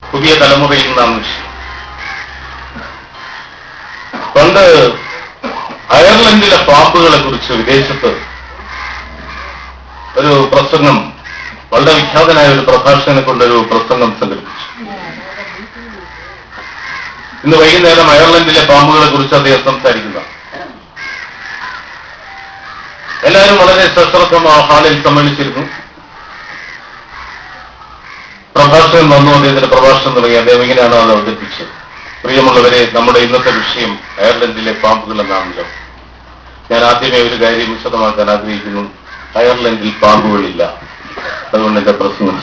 പുതിയ തലമുറയിൽ നാം പണ്ട് അയർലൻഡിലെ പാമ്പുകളെ കുറിച്ച് വിദേശത്ത് ഒരു പ്രസംഗം, വളരെ വിഖ്യാതനായ ഒരു പ്രഭാഷകനെ കൊണ്ടൊരു പ്രസംഗം സംഘടിപ്പിച്ചു. ഇന്ന് വൈകുന്നേരം അയർലൻഡിലെ പാമ്പുകളെ കുറിച്ച് അദ്ദേഹം സംസാരിക്കുന്ന എല്ലാവരും വളരെ സശ്രദ്ധം ആ ഹാളിൽ സമ്മേളിച്ചിരുന്നു. പ്രഭാഷകൻ വന്നു, അദ്ദേഹത്തിന്റെ പ്രഭാഷണം തുടങ്ങി. അദ്ദേഹം ഇങ്ങനെയാണ് അത് അവതരിപ്പിച്ചത്. പ്രിയമുള്ളവരെ, നമ്മുടെ ഇന്നത്തെ വിഷയം അയർലൻഡിലെ പാമ്പുകൾ എന്നാണല്ലോ. ഞാൻ ആദ്യമേ ഒരു കാര്യം വിശദമാക്കാൻ ആഗ്രഹിക്കുന്നു. അയർലൻഡിൽ പാമ്പുകളില്ല. അതുകൊണ്ട് എന്റെ പ്രസംഗം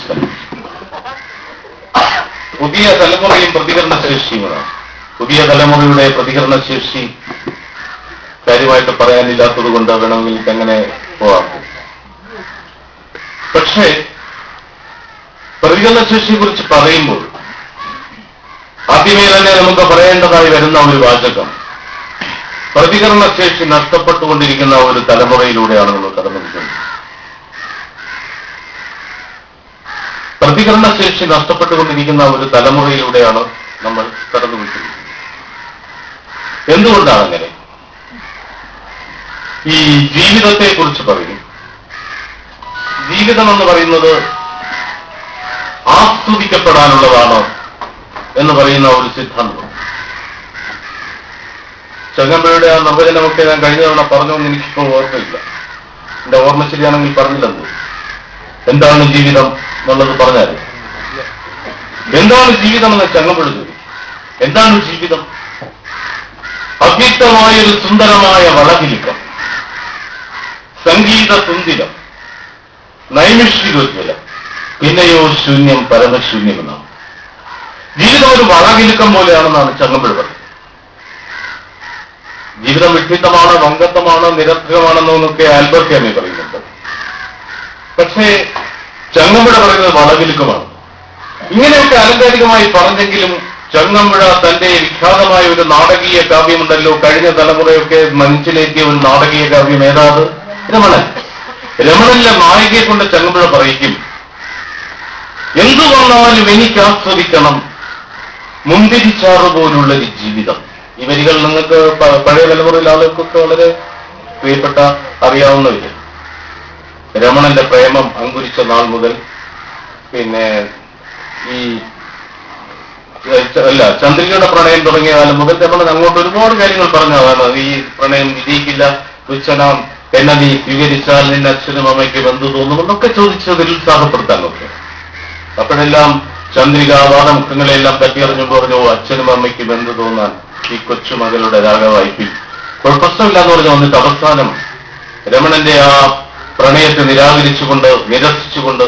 പുതിയ തലമുറയും പ്രതികരണശേഷിയുമാണ്. പുതിയ തലമുറയുടെ പ്രതികരണശേഷി കാര്യമായിട്ട് പറയാനില്ലാത്തത് കൊണ്ട് വേണമെങ്കിൽ അങ്ങനെ പോകാം. പക്ഷേ പ്രതികരണശേഷിയെ കുറിച്ച് പറയുമ്പോൾ ആദ്യമേ തന്നെ നമുക്ക് പറയേണ്ടതായി വരുന്ന ഒരു വാചകം, പ്രതികരണശേഷി നഷ്ടപ്പെട്ടുകൊണ്ടിരിക്കുന്ന ഒരു തലമുറയിലൂടെയാണ് നമ്മൾ കടന്നുപോകുന്നത്. പ്രതികരണശേഷി നഷ്ടപ്പെട്ടുകൊണ്ടിരിക്കുന്ന ഒരു തലമുറയിലൂടെയാണ് നമ്മൾ കടന്നുപോയിട്ടുള്ളത്. എന്തുകൊണ്ടാണ് അങ്ങനെ? ഈ ജീവിതത്തെ കുറിച്ച് പറയും. ജീവിതം എന്ന് പറയുന്നത് ആസ്വദിക്കപ്പെടാനുള്ളതാണ് എന്ന് പറയുന്ന ഒരു സിദ്ധാന്തം. ചങ്ങമ്പുഴയുടെ ആ നിർവചനമൊക്കെ ഞാൻ കഴിഞ്ഞ തവണ പറഞ്ഞൊന്നും എനിക്കിപ്പോൾ ഓർമ്മയില്ല. എന്റെ ഓർമ്മ ശരിയാണെങ്കിൽ പറഞ്ഞില്ലെന്ന്. എന്താണ് ജീവിതം എന്നുള്ളത് പറഞ്ഞാൽ, എന്താണ് ജീവിതം എന്ന് ചങ്ങമ്പുഴ ചോദിക്കും. എന്താണ് ജീവിതം? അവ്യക്തമായൊരു സുന്ദരമായ വളകിലുക്കം, സംഗീത സുന്ദരം, നൈമിഷികോജ്വലം, പിന്നെയോ ശൂന്യം, പരമശൂന്യമെന്നാണ്. ജീവിതം ഒരു വളകിലുക്കം പോലെയാണെന്നാണ് ചങ്ങമ്പുഴ പറയുന്നത്. ജീവിതം വിഡ്ഢിത്തമാണ്, വങ്കത്വമാണ്, നിരർത്ഥകമാണെന്നൊക്കെ ആൽബർട്ട് ക്യാമി പറയുന്നുണ്ട്. പക്ഷേ ചങ്ങമ്പുഴ പറയുന്നത് വളകിലുക്കമാണ്. ഇങ്ങനെയൊക്കെ അലങ്കാരികമായി പറഞ്ഞെങ്കിലും ചങ്ങമ്പുഴ തന്റെ വിഖ്യാതമായ ഒരു നാടകീയ കാവ്യമുണ്ടല്ലോ, കഴിഞ്ഞ തലമുറയൊക്കെ മനസ്സിലേക്കിയ ഒരു നാടകീയ കാവ്യം. ഏതാത്? രമണൻ. രമണനിലെ നായികയെ കൊണ്ട് ചങ്ങമ്പുഴ പറയിക്കും, എന്തു വന്നാലും എനിക്ക് ആസ്വദിക്കണം മുന്തിരിച്ചാറ് പോലുള്ളൊരു ജീവിതം. ഈ വരികൾ നിങ്ങൾക്ക് പഴയ തലമുറയിലെ ആളുകൾക്കൊക്കെ വളരെ പ്രിയപ്പെട്ട അറിയാവുന്നവര്. രമണന്റെ പ്രേമം അങ്കുരിച്ച നാൾ മുതൽ പിന്നെ ഈ ചന്ദ്രികയുടെ പ്രണയം തുടങ്ങിയ കാലം മുതൽ രമണൻ അങ്ങോട്ട് ഒരുപാട് കാര്യങ്ങൾ പറഞ്ഞതാണ്. ഈ പ്രണയം വിജയിക്കില്ല, തുച്ഛനാം എന്നെ നീ സ്വീകരിച്ചാൽ നിന്റെ അച്ഛനും അമ്മയ്ക്ക് ബന്ധു തോന്നുമെന്നൊക്കെ ചോദിച്ച് നിരുത്സാഹപ്പെടുത്താൻ നോക്കി. അപ്പോഴെല്ലാം ചന്ദ്രിക വാദമുഖങ്ങളെല്ലാം പറ്റിയറിഞ്ഞു പറഞ്ഞു, അച്ഛനും അമ്മയ്ക്ക് ബന്ധു തോന്നാൻ ഈ കൊച്ചുമകളുടെ രാഗവായിപ്പിൽ പ്രശ്നമില്ലാന്ന് പറഞ്ഞു വന്നിട്ട് അവസാനം രമണന്റെ ആ പ്രണയത്തെ നിരാകരിച്ചുകൊണ്ട്, നിരസിച്ചുകൊണ്ട്,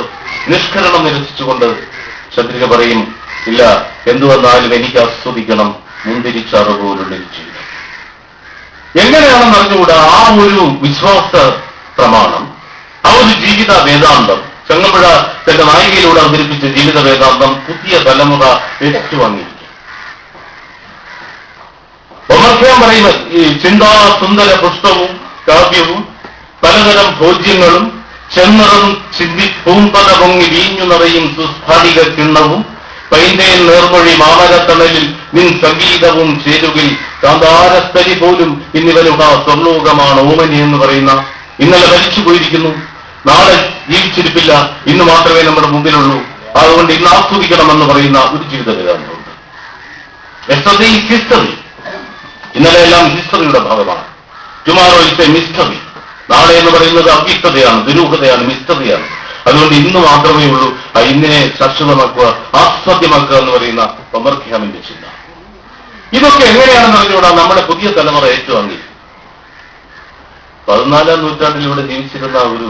നിഷ്കരണം നിരസിച്ചുകൊണ്ട് ചന്ദ്രിക പറയും, ഇല്ല, എന്തു വന്നാലും എനിക്ക് ആസ്വദിക്കണം മുന്തിരിച്ചാറ് പോലുള്ള ജീവിതം. എങ്ങനെയാണെന്ന് അറിഞ്ഞുകൂടാ ആ ഒരു വിശ്വാസ പ്രമാണം, ആ ഒരു ജീവിത വേദാന്തം ചങ്ങമ്പുഴ തന്റെ നായികയിലൂടെ അവതരിപ്പിച്ച ജീവിത വേദാന്തം പുതിയ തലമുറ ഏറ്റുവാങ്ങിയിരിക്കും. ഒമർഖ്യാൻ പറയുന്ന ഈ ചിന്താസുന്ദര പുഷ്പവും കാവ്യവും പലതരം ഭോജ്യങ്ങളും ചെന്നറും ചിന്തി പൂമ്പത പൊങ്ങി വീഞ്ഞു നിറയും സുസ്ഫാടിക കിണ്ണവും പൈന്തേൻ നേർമൊഴി മാമരത്തണലിൽ നിൻ സംഗീതവും ചേരുകിൽ കാന്താരസ്ഥലി പോലും ഇന്നിവനുക സ്വർലോകമാണ് ഓമനി എന്ന് പറയുന്ന, ഇന്നലെ മരിച്ചു പോയിരിക്കുന്നു, നാളെ ജീവിച്ചിരിപ്പില്ല, ഇന്ന് മാത്രമേ നമ്മുടെ മുമ്പിലുള്ളൂ, അതുകൊണ്ട് ഇന്ന് ആസ്വദിക്കണമെന്ന് പറയുന്ന ഒരു ജീവിത വേദാന്തമുണ്ട്. Yesterday is history. ഇന്നലെയെല്ലാം ഹിസ്റ്ററിയുടെ ഭാഗമാണ്. Tomorrow is a mystery. നാളെ എന്ന് പറയുന്നത് അവ്യക്തതയാണ്, ദുരൂഹതയാണ്, മിസ്റ്ററിയാണ്. അതുകൊണ്ട് ഇന്ന് മാത്രമേ ഉള്ളൂ. ആ ഇന്നിനെ ശാശ്വതമാക്കുക, ആസ്വാദ്യമാക്കുക എന്ന് പറയുന്ന ഒമർഖ്യാമിന്റെ ചിന്ത. ഇതൊക്കെ എങ്ങനെയാണെന്ന് അറിഞ്ഞുകൂടാ നമ്മുടെ പുതിയ തലമുറ ഏറ്റുവാങ്ങി. 14ാം നൂറ്റാണ്ടിലൂടെ ജീവിച്ചിരുന്ന ഒരു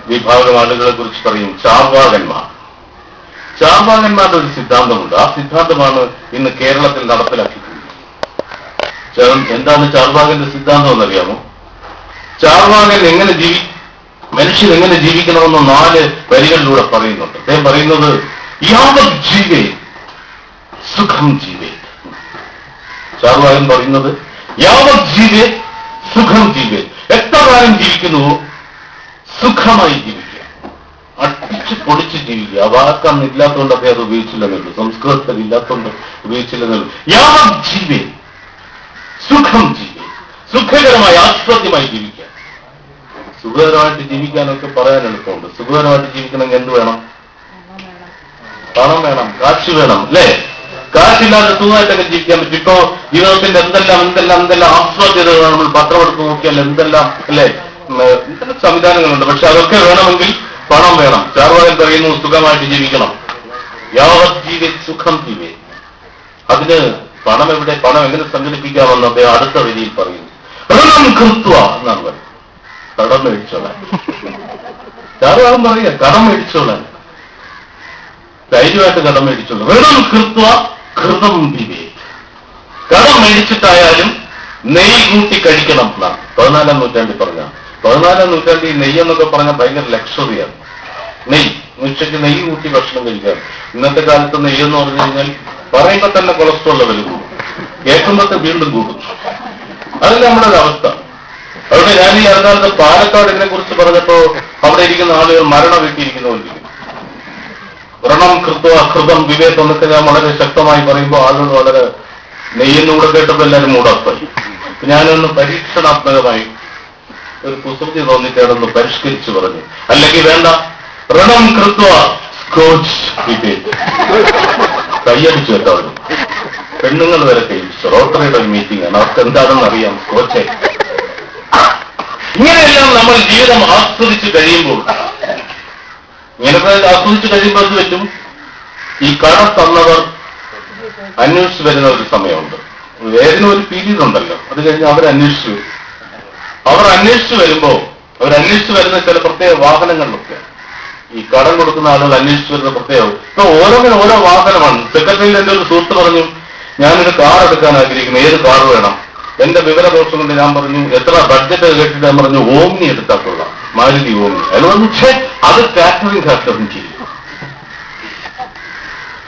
വിഭാഗം ആളുകളെ കുറിച്ച് പറയും, ചാർവാകന്മാർ. ചാർവാകന്മാരുടെ ഒരു സിദ്ധാന്തമുണ്ട്. ആ സിദ്ധാന്തമാണ് ഇന്ന് കേരളത്തിൽ നടപ്പിലാക്കിയിട്ടുള്ളത്. എന്താണ് ചാർവാകന്റെ സിദ്ധാന്തം എന്നറിയാമോ? ചാർവാകൻ മനുഷ്യൻ എങ്ങനെ ജീവിക്കണമെന്ന് 4 വരികളിലൂടെ പറയുന്നുണ്ട്. അദ്ദേഹം പറയുന്നത്, യാവത് ജീവേ സുഖം ജീവേ. ചാർവാകൻ പറയുന്നത്, യാവത് ജീവേ സുഖം ജീവേ. എത്ര കാലം ജീവിക്കുന്നുവോ സുഖമായി ജീവിക്കുക. അടിച്ച് പൊടിച്ച് ജീവിക്കുക. ആ വാക്കന്ന് ഇല്ലാത്തതുകൊണ്ട് അദ്ദേഹം അത് ഉപയോഗിച്ചില്ലെന്നുള്ളൂ, സംസ്കൃതത്തിൽ ഇല്ലാത്തതുകൊണ്ട് ഉപയോഗിച്ചില്ലെന്നുള്ളൂ. യാവത് ജീവേ സുഖം ജീവേ, സുഖകരമായി ആസ്വാദ്യമായി ജീവിക്കുക. സുഖകരമായിട്ട് ജീവിക്കാനൊക്കെ പറയാൻ എളുപ്പമുണ്ട്. സുഖകരമായിട്ട് ജീവിക്കണമെങ്കിൽ എന്ത് വേണം? പണം വേണം, കാശ് വേണം, അല്ലേ? കാശില്ലാതെ സുഖമായിട്ടൊക്കെ ജീവിക്കാൻ പറ്റും. ഇപ്പോ ജീവിതത്തിന്റെ എന്തെല്ലാം ആസ്വാദ്യതകൾ നമ്മൾ പത്രം എടുത്ത് നോക്കിയാൽ എന്തെല്ലാം, അല്ലേ, എന്തെല്ലാം സംവിധാനങ്ങളുണ്ട്. പക്ഷെ അതൊക്കെ വേണമെങ്കിൽ പണം വേണം. ചാർവാകൻ പറയുന്നു സുഖമായിട്ട് ജീവിക്കണം. യാവത് ജീവേ സുഖം ജീവേ. അതിന് പണം എവിടെ? പണം എങ്ങനെ സംഘടിപ്പിക്കാമെന്ന് അദ്ദേഹം അടുത്ത വരിയിൽ പറയുന്നു. ഋണം കൃത്വ എന്നാണ് പറയുന്നത്. കടം മേടിച്ചോളാൻ. ചാർവാകൻ പറയുക കടം മേടിച്ചോളാൻ, ധൈര്യമായിട്ട് കടം മേടിച്ചോളൂ. ഋണം കൃത്വ കൃതം വിവേ. കടം മേടിച്ചിട്ടായാലും നെയ്യ് കൂട്ടി കഴിക്കണം എന്നാണ് 14-ാം നൂറ്റാണ്ടിൽ പറഞ്ഞ. 14-ാം നൂറ്റാണ്ടിൽ നെയ്യ് എന്നൊക്കെ പറഞ്ഞാൽ ഭയങ്കര ലക്ഷറിയാണ്. നെയ്യ് ഉച്ചയ്ക്ക് നെയ്യ് കൂട്ടി ഭക്ഷണം കഴിക്കാം. ഇന്നത്തെ കാലത്ത് നെയ്യ് എന്ന് പറഞ്ഞു കഴിഞ്ഞാൽ പറയുമ്പോൾ തന്നെ കൊളസ്ട്രോൾ ലെവൽ കൂടും, കേൾക്കുമ്പോഴത്തെ വീണ്ടും കൂടും. അതല്ല നമ്മുടെ ഒരു അവസ്ഥ. അതുകൊണ്ട് ഞാൻ ഈ അടുത്ത പാലക്കാട് ഇതിനെ കുറിച്ച് പറഞ്ഞപ്പോ അവിടെ ഇരിക്കുന്ന ആളുകൾ മരണ വീട്ടിയിരിക്കുന്നവരിക്കും. വ്രണം കൃത്വ കൃതം വിവേകം എന്നൊക്കെ ഞാൻ വളരെ ശക്തമായി പറയുമ്പോൾ ആളുകൾ വളരെ നെയ്യെന്നുകൂടെ കേട്ടപ്പോൾ എല്ലാവരും മൂടാപ്പായി. ഞാനൊന്ന് പരീക്ഷണാത്മകമായി ഒരു കുസൃതി തോന്നിട്ട് അതൊന്ന് പരിഷ്കരിച്ചു പറഞ്ഞു. അല്ലെങ്കിൽ വേണ്ട, ഋണം കൃത്വ സ്കോച്ച് വിവേക്. കയ്യടിച്ചു കേട്ടവരും പെണ്ണുങ്ങൾ വരെ കൈവച്ചു. റോട്ടറിയുടെ ഒരു മീറ്റിംഗ് ആണ്, അവർക്ക് എന്താണെന്ന് അറിയാം. സ്കോച്ച് ഇങ്ങനെയെല്ലാം നമ്മൾ ജീവിതം ആസ്വദിച്ച് കഴിയുമ്പോൾ ആസ്വദിച്ച് കഴിയുമ്പോൾ അത് പറ്റും. ഈ കട തന്നവർ അന്വേഷിച്ച് വരുന്ന ഒരു സമയമുണ്ട്. ഏതിനും ഒരു പീരീഡ് ഉണ്ടല്ലോ. അത് കഴിഞ്ഞ് അവർ അന്വേഷിച്ചു വരും. അവർ അന്വേഷിച്ചു വരുന്ന ചില പ്രത്യേക വാഹനങ്ങളിലൊക്കെ ഈ കടം കൊടുക്കുന്ന ആളുകൾ അന്വേഷിച്ചു വരുന്ന പ്രത്യേകം. ഇപ്പൊ ഓരോന്നിനും ഓരോ വാഹനമാണ്. സെക്രട്ടറിയിൽ എന്റെ ഒരു സുഹൃത്ത് പറഞ്ഞു, ഞാനൊരു കാർ എടുക്കാൻ ആഗ്രഹിക്കുന്നു, ഏത് കാർ വേണം? എന്റെ വിവരദോഷം കൊണ്ട് ഞാൻ പറഞ്ഞു, എത്ര ബഡ്ജറ്റ് കേട്ടിട്ട് ഞാൻ പറഞ്ഞു, ഓമ്നി എടുത്താൽ കൊള്ളാം, മാരുതി ഓമ്നി. അയാൾ പറഞ്ഞു, അത് കാറ്ററിംഗ് ചെയ്യും.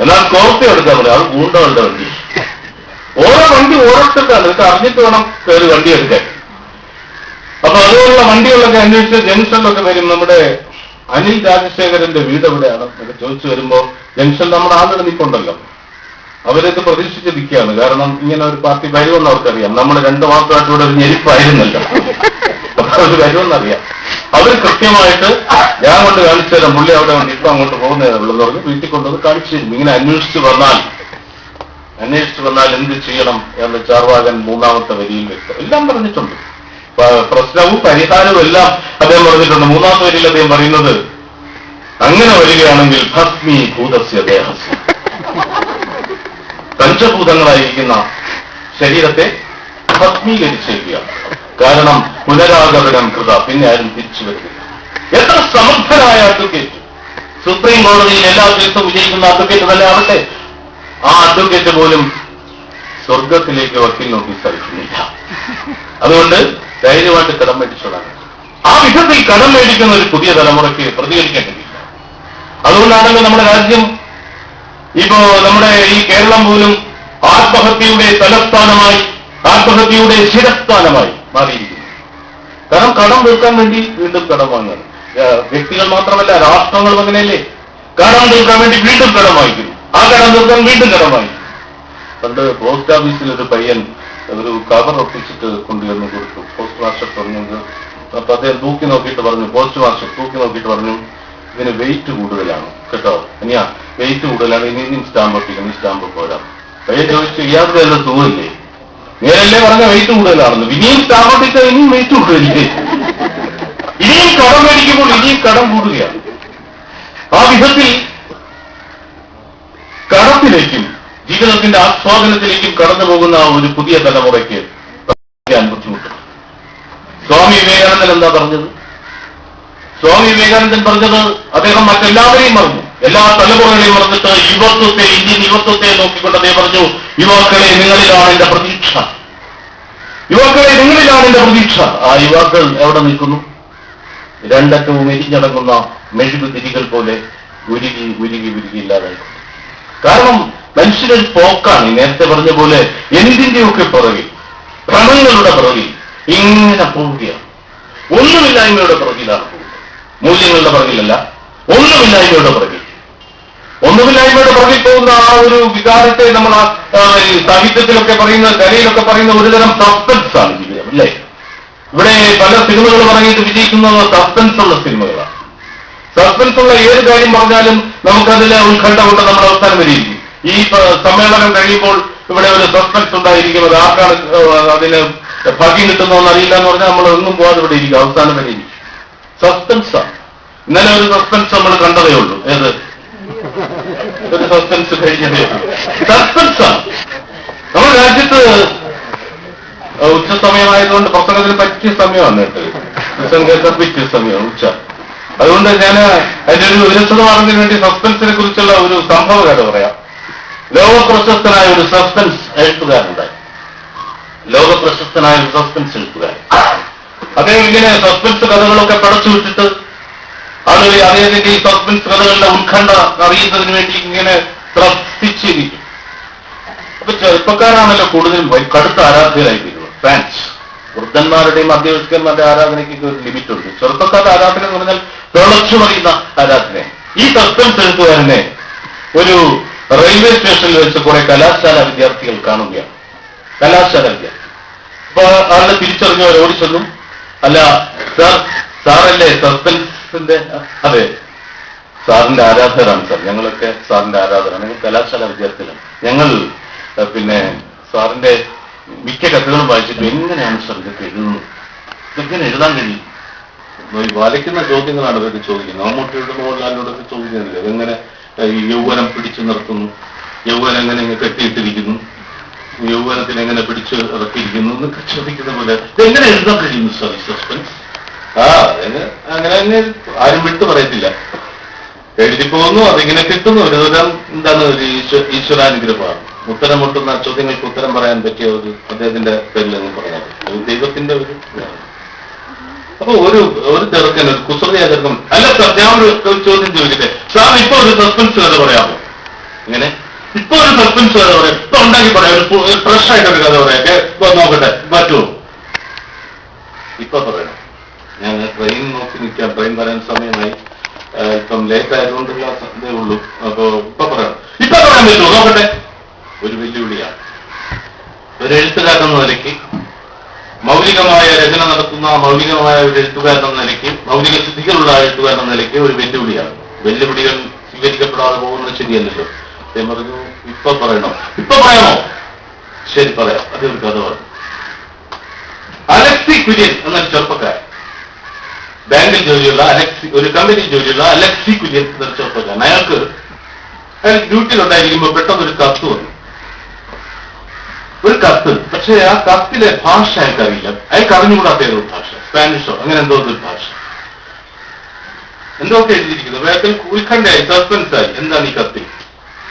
എന്നാൽ സ്കോർപ്പിയോ എടുക്കാൻ പറയും, അത് ഗൂണ്ടകളുടെ വണ്ടി. ഓരോ വണ്ടി ഓരോരുത്തർക്കാണ്. ഇതൊക്കെ അറിഞ്ഞിട്ട് വേണം ഒരു വണ്ടി എടുക്കാൻ. അപ്പൊ അതുപോലുള്ള വണ്ടികളിലൊക്കെ അന്വേഷിച്ച് ജംഗ്ഷനിലൊക്കെ വരും. നമ്മുടെ അനിൽ രാജശേഖരന്റെ വീട് എവിടെയാണ് എന്നൊക്കെ ചോദിച്ചു വരുമ്പോ ജംഗ്ഷനിൽ നമ്മുടെ ആളുകൾ നിൽപ്പുണ്ടല്ലോ, അവരൊക്കെ പ്രതീക്ഷിച്ച് നിൽക്കുകയാണ്. കാരണം ഇങ്ങനെ ഒരു പാർട്ടി വരുമെന്ന് അവർക്കറിയാം. നമ്മൾ 2 മാസമായിട്ട് ഇവിടെ ഒരു ഞെരിപ്പായിരുന്നല്ലോ, അപ്പൊ അവർ വരുമെന്നറിയാം. അവർ കൃത്യമായിട്ട് ഞാൻ കൊണ്ട് കാണിച്ചു തരാം, പുള്ളി അവിടെ ഉണ്ട്, ഇപ്പൊ അങ്ങോട്ട് പോകുന്നതേ ഉള്ളെന്ന് പറഞ്ഞ് വീട്ടിൽ കൊണ്ടുവന്ന് കാണിച്ചു തരും. ഇങ്ങനെ അന്വേഷിച്ചു വന്നാൽ എന്ത് ചെയ്യണം എന്ന് ചാർവാകൻ 3-ാമത്തെ വരിയിൽ വ്യക്തം എല്ലാം പറഞ്ഞിട്ടുണ്ട്. പ്രശ്നവും പരിഹാരവും എല്ലാം അദ്ദേഹം പറഞ്ഞിട്ടുണ്ട്. 3-ാമത്തെ വരിയിൽ അദ്ദേഹം പറയുന്നത്, അങ്ങനെ വരികയാണെങ്കിൽ ഭസ്മി ഭൂതസ്യ ദേഹസ്യ, പഞ്ചഭൂതങ്ങളായിരിക്കുന്ന ശരീരത്തെ ഭസ്മീകരിച്ചേക്കുക. കാരണം പുനരാഗമനം കൃത, പിന്നെ ആരും തിരിച്ചു വരുന്നില്ല. എത്ര സമർത്ഥനായ അഡ്വക്കേറ്റ്, സുപ്രീം കോടതിയിൽ എല്ലാ ദിവസവും വിജയിക്കുന്ന അഡ്വക്കേറ്റ് തന്നെ ആവട്ടെ, ആ അഡ്വക്കേറ്റ് പോലും സ്വർഗത്തിലേക്ക് വക്കീൽ നോട്ടീസ് അയക്കുന്നില്ല. അതുകൊണ്ട് ധൈര്യമായിട്ട് കടം മേടിച്ചോളാം. ആ വിധത്തിൽ കടം മേടിക്കുന്ന ഒരു പുതിയ തലമുറയ്ക്ക് പ്രതികരിക്കേണ്ടതില്ല. അതുകൊണ്ടാണല്ലോ നമ്മുടെ രാജ്യം ഇപ്പോ നമ്മുടെ ഈ കേരളം പോലും ആത്മഹത്യയുടെ തലസ്ഥാനമായി, ആത്മഹത്യയുടെ ശിരസ്ഥാനമായി മാറിയിരിക്കുന്നു. കാരണം കടം തീർക്കാൻ വേണ്ടി വീണ്ടും കടം വാങ്ങുന്നു. വ്യക്തികൾ മാത്രമല്ല, രാഷ്ട്രങ്ങളും അങ്ങനെയല്ലേ. കടം തീർക്കാൻ വേണ്ടി വീണ്ടും കടം വാങ്ങിക്കുന്നു, ആ കടം തീർക്കാൻ വീണ്ടും കടം വാങ്ങിക്കും. പണ്ട് പോസ്റ്റ് ഓഫീസിൽ ഒരു പയ്യൻ ഒരു കവർ ഒപ്പിച്ചിട്ട് കൊണ്ടുവന്ന് കൊടുത്തു. പോസ്റ്റ് മാസ്റ്റർ പറഞ്ഞത്, അപ്പൊ അദ്ദേഹം തൂക്കി നോക്കിയിട്ട് പറഞ്ഞു, പോസ്റ്റ് മാസ്റ്റർ തൂക്കി നോക്കിയിട്ട് പറഞ്ഞു, ഇതിന് വെയിറ്റ് കൂടുതലാണ് കേട്ടോ, ഇനിയാ വെയിറ്റ് കൂടുതലാണ്, ഇനിയും സ്റ്റാമ്പ് ഒപ്പിക്കണം, ഈ സ്റ്റാമ്പ് പോരാ. പയ്യൻ ചോദിച്ചു, ഇയാൾക്ക് നല്ല സുഖമില്ലേ? നേരല്ലേ പറഞ്ഞ വെയിറ്റ് കൂടുതലാണെന്ന്. ഇനിയും സ്റ്റാമ്പ് ഒപ്പിച്ചാൽ ഇനിയും വെയിറ്റ് കൂടുതലില്ലേ? ഇനിയും കടം മേടിക്കുമ്പോൾ ഇനിയും കടം കൂടുകയാണ്. ആ വിധത്തിൽ കടത്തിലേക്കും ജീവിതത്തിന്റെ ആസ്വാദനത്തിലേക്കും കടന്നു പോകുന്ന ഒരു പുതിയ തലമുറയ്ക്ക് ബുദ്ധിമുട്ടുണ്ട്. സ്വാമി വിവേകാനന്ദൻ എന്താ പറഞ്ഞത്? സ്വാമി വിവേകാനന്ദൻ പറഞ്ഞത്, അദ്ദേഹം മറ്റെല്ലാവരെയും മറന്നു, എല്ലാ തലമുറകളെയും മറന്നിട്ട് യുവത്വത്തെ, ഇന്ത്യൻ യുവത്വത്തെ നോക്കിക്കൊണ്ട് അദ്ദേഹം പറഞ്ഞു, യുവാക്കളെ നിങ്ങളിലാണ് എന്റെ പ്രതീക്ഷ, യുവാക്കളെ നിങ്ങളിലാണ് എന്റെ പ്രതീക്ഷ. ആ യുവാക്കൾ എവിടെ നിൽക്കുന്നു? രണ്ടറ്റവും എരിഞ്ഞടങ്ങുന്ന മെഴുകുതിരികൾ പോലെ ഉരുകി ഉരുകി ഉരുകി ഇല്ലാതായിട്ടുണ്ട്. കാരണം മനുഷ്യരൊരു പോക്കാണ്. നേരത്തെ പറഞ്ഞ പോലെ എന്തിന്റെയൊക്കെ പുറകിൽ, ഭ്രമങ്ങളുടെ പുറകിൽ ഇങ്ങനെ പോവുകയാണ്. ഒന്നുമില്ലായ്മയുടെ പുറകിലാണ് പോകുന്നത്, മൂല്യങ്ങളുടെ പുറകിലല്ല. ഒന്നുമില്ലായ്മയുടെ പുറകിൽ പോകുന്ന ആ ഒരു വികാരത്തെ നമ്മൾ സാഹിത്യത്തിലൊക്കെ പറയുന്ന, കലയിലൊക്കെ പറയുന്ന ഒരുതരം സസ്പെൻസ് ആണ് ജീവിതം, അല്ലേ? ഇവിടെ പല സിനിമകൾ പറഞ്ഞിട്ട് വിജയിക്കുന്ന സസ്പെൻസ് ഉള്ള സിനിമകളാണ്. സസ്പെൻസ് ഉള്ള ഏത് കാര്യം പറഞ്ഞാലും നമുക്കതിൽ ഉത്കണ്ഠ കൊണ്ട് നമ്മുടെ അവസാനം വരിയിരിക്കും. ഈ സമ്മേളനം കഴിയുമ്പോൾ ഇവിടെ ഒരു സസ്പെൻസ് ഉണ്ടായിരിക്കും. അത് ആർക്കാണ് അതിന് ഭാഗ്യം കിട്ടുന്നതെന്ന് അറിയില്ല എന്ന് പറഞ്ഞാൽ നമ്മൾ ഒന്നും പോകാതെ ഇവിടെ ഇരിക്കും, അവസാനം വരെ ഇരിക്കും. സസ്പെൻസാണ്. ഇന്നലെ ഒരു സസ്പെൻസ് നമ്മൾ കണ്ടതേ ഉള്ളൂ. ഏത് ഒരു സസ്പെൻസ് കഴിഞ്ഞതേ ഉള്ളൂ. സസ്പെൻസാണ്. നമ്മുടെ രാജ്യത്ത് ഉച്ച സമയമായതുകൊണ്ട് പ്രസംഗത്തിന് പറ്റിയ സമയമാണ് കേട്ടത്. പറ്റിയ സമയമാണ് ഉച്ച. അതുകൊണ്ട് ഞാൻ അതിന്റെ ഒരു വിരസത പറഞ്ഞതിന് വേണ്ടി സസ്പെൻസിനെ കുറിച്ചുള്ള ഒരു സംഭവം കഥ പറയാം. ലോകപ്രശസ്തനായ ഒരു സസ്പെൻസ് എഴുത്തുകാരുണ്ടായി. അദ്ദേഹം ഇങ്ങനെ സസ്പെൻസ് കഥകളൊക്കെ പടച്ചു വിട്ടിട്ട് ആളുകൾ അദ്ദേഹത്തിന്റെ ഈ സസ്പെൻസ് കഥകളുടെ ഉത്കണ്ഠ അറിയുന്നതിന് വേണ്ടി ഇങ്ങനെ ത്രസിച്ചിരിക്കും. അപ്പൊ ചെറുപ്പക്കാരാണല്ലോ കൂടുതലും കടുത്ത ആരാധകരായിരിക്കുന്നത്. ഫാൻസ്, വൃദ്ധന്മാരുടെയും മധ്യവയസ്കന്മാരുടെ ആരാധനയ്ക്ക് ഒരു ലിമിറ്റ് ഉണ്ട്. ചെറുപ്പക്കാരുടെ ആരാധന എന്ന് പറഞ്ഞാൽ തിളച്ചു മറിയുന്ന ആരാധന. ഈ സസ്പെൻസ് എഴുത്തുകാരനെ ഒരു റെയിൽവേ സ്റ്റേഷനിൽ വെച്ച് കുറെ കലാശാല വിദ്യാർത്ഥികൾ കാണുകയാണ്. കലാശാല വിദ്യാർത്ഥി. അപ്പൊ ആളുടെ തിരിച്ചറിഞ്ഞവർ ഓടിച്ചെന്നു, അല്ല സാറല്ലേ സസ്പെൻസിന്റെ? അതെ, സാറിന്റെ ആരാധകരാണ് സാർ, ഞങ്ങളൊക്കെ സാറിന്റെ ആരാധകരാണ്, ഞങ്ങൾ കലാശാല വിദ്യാർത്ഥികളാണ്. ഞങ്ങൾ പിന്നെ സാറിന്റെ മിക്ക കഥകളും വായിച്ചിട്ട് എങ്ങനെയാണ് സാർ ഇതൊക്കെ എഴുതുന്നത്, ഇതെങ്ങനെ എഴുതാൻ കഴിയും? വലയ്ക്കുന്ന ചോദ്യങ്ങളാണ് ഇവർക്ക് ചോദിക്കുന്നത്. മമ്മൂട്ടിയുടെ മോഹൻലാലിനോടൊക്കെ ചോദിക്കുന്നില്ല, എങ്ങനെ ഈ യൗവനം പിടിച്ചു നിർത്തുന്നു, യൗവനം എങ്ങനെ കെട്ടിയിട്ടിരിക്കുന്നു, യൗവനത്തിൽ എങ്ങനെ പിടിച്ചു ഇറക്കിയിരിക്കുന്നു എന്നൊക്കെ ചോദിക്കുന്ന പോലെ എങ്ങനെ എഴുതാൻ കഴിയുന്നു സാർ ഈ സസ്പെൻസ്? അങ്ങനെ തന്നെ ആരും വിട്ടു പറയത്തില്ല. എഴുതി പോകുന്നു, അതിങ്ങനെ കിട്ടുന്നു. ഒരു തരം എന്താണ് ഒരു ഈശ്വരാനുഗ്രഹമാണ്. ഉത്തരം മുട്ടുന്ന ചോദ്യങ്ങൾക്ക് ഉത്തരം പറയാൻ പറ്റിയ ഒരു അദ്ദേഹത്തിന്റെ പേരിൽ എന്ന് പറഞ്ഞാൽ ഒരു ദൈവത്തിന്റെ ഒരു. അപ്പൊ ഒരു ചെറുക്കൻ, ഒരു കുസൃതിയായ ചെറുക്കൻ, അല്ല സാർ ഞാൻ ഒരു ചോദ്യം ചോദിക്കട്ടെ സാർ, ഇപ്പൊ ഒരു സസ്പെൻസ് കഥ പറയാമോ? ഇങ്ങനെ ഇപ്പൊ ഒരു സസ്പെൻസ് കഥ പറയാം, ഇപ്പൊ ഉണ്ടാക്കി പറയാം, ഒരു ഫ്രഷ് ആയിട്ടൊരു കഥ പറയാം, നോക്കട്ടെ പറ്റുമോ? ഇപ്പൊ പറയണം. ഞാൻ ട്രെയിൻ നോക്കി നിൽക്കാം, ട്രെയിൻ വരാൻ സമയമായി, ഇപ്പം ലേറ്റ് ആയതുകൊണ്ടുള്ള ഇതേ ഉള്ളൂ. അപ്പൊ ഇപ്പൊ പറയാം പറ്റുമോ? നോക്കട്ടെ. ഒരു വെല്ലുവിളിയാണ്. ഒരു എഴുത്തുകാരൻ എന്ന നിലയ്ക്ക്, മൗലികമായ രചന നടത്തുന്ന മൗലികമായ ഒരു എഴുത്തുകാരൻ എന്ന നിലയ്ക്ക്, മൗലിക സിദ്ധികളുള്ള എഴുത്തുകാരൻ എന്ന നിലയ്ക്ക് ഒരു വെല്ലുവിളിയാണ്. വെല്ലുവിളികൾ സ്വീകരിക്കപ്പെടാതെ പോകുന്നത് ശരിയല്ലല്ലോ. അദ്ദേഹം പറഞ്ഞു ഇപ്പൊ പറയണോ? ഇപ്പൊ പറയാമോ? ശരി പറയാം. അതൊരു കഥ പറഞ്ഞു. അലക്സി കുര്യൻ എന്നൊരു ചെറുപ്പക്കാരൻ, ബാങ്കിൽ ജോലിയുള്ള ഒരു കമ്പനിയിൽ ജോലിയുള്ള അലക്സി കുര്യൻ എന്നൊരു ചെറുപ്പക്കാരൻ. അയാൾ ഡ്യൂട്ടിയിലുണ്ടായിരിക്കുമ്പോൾ പെട്ടെന്നൊരു കത്ത് വന്നു. ഒരു കത്ത്, പക്ഷേ ആ കത്തിലെ ഭാഷ അയാൾക്കറിയില്ല. അയാൾക്ക് അറിഞ്ഞുകൂടാത്ത ഏതൊരു ഭാഷ, സ്പാനിഷോ അങ്ങനെ എന്തോ ഒരു ഭാഷ, എന്തൊക്കെ എഴുതിയിരിക്കുന്നു. അയാൾക്ക് ഉത്കണ്ഠയായി, സസ്പെൻസായി, എന്താണ് ഈ കത്തിൽ?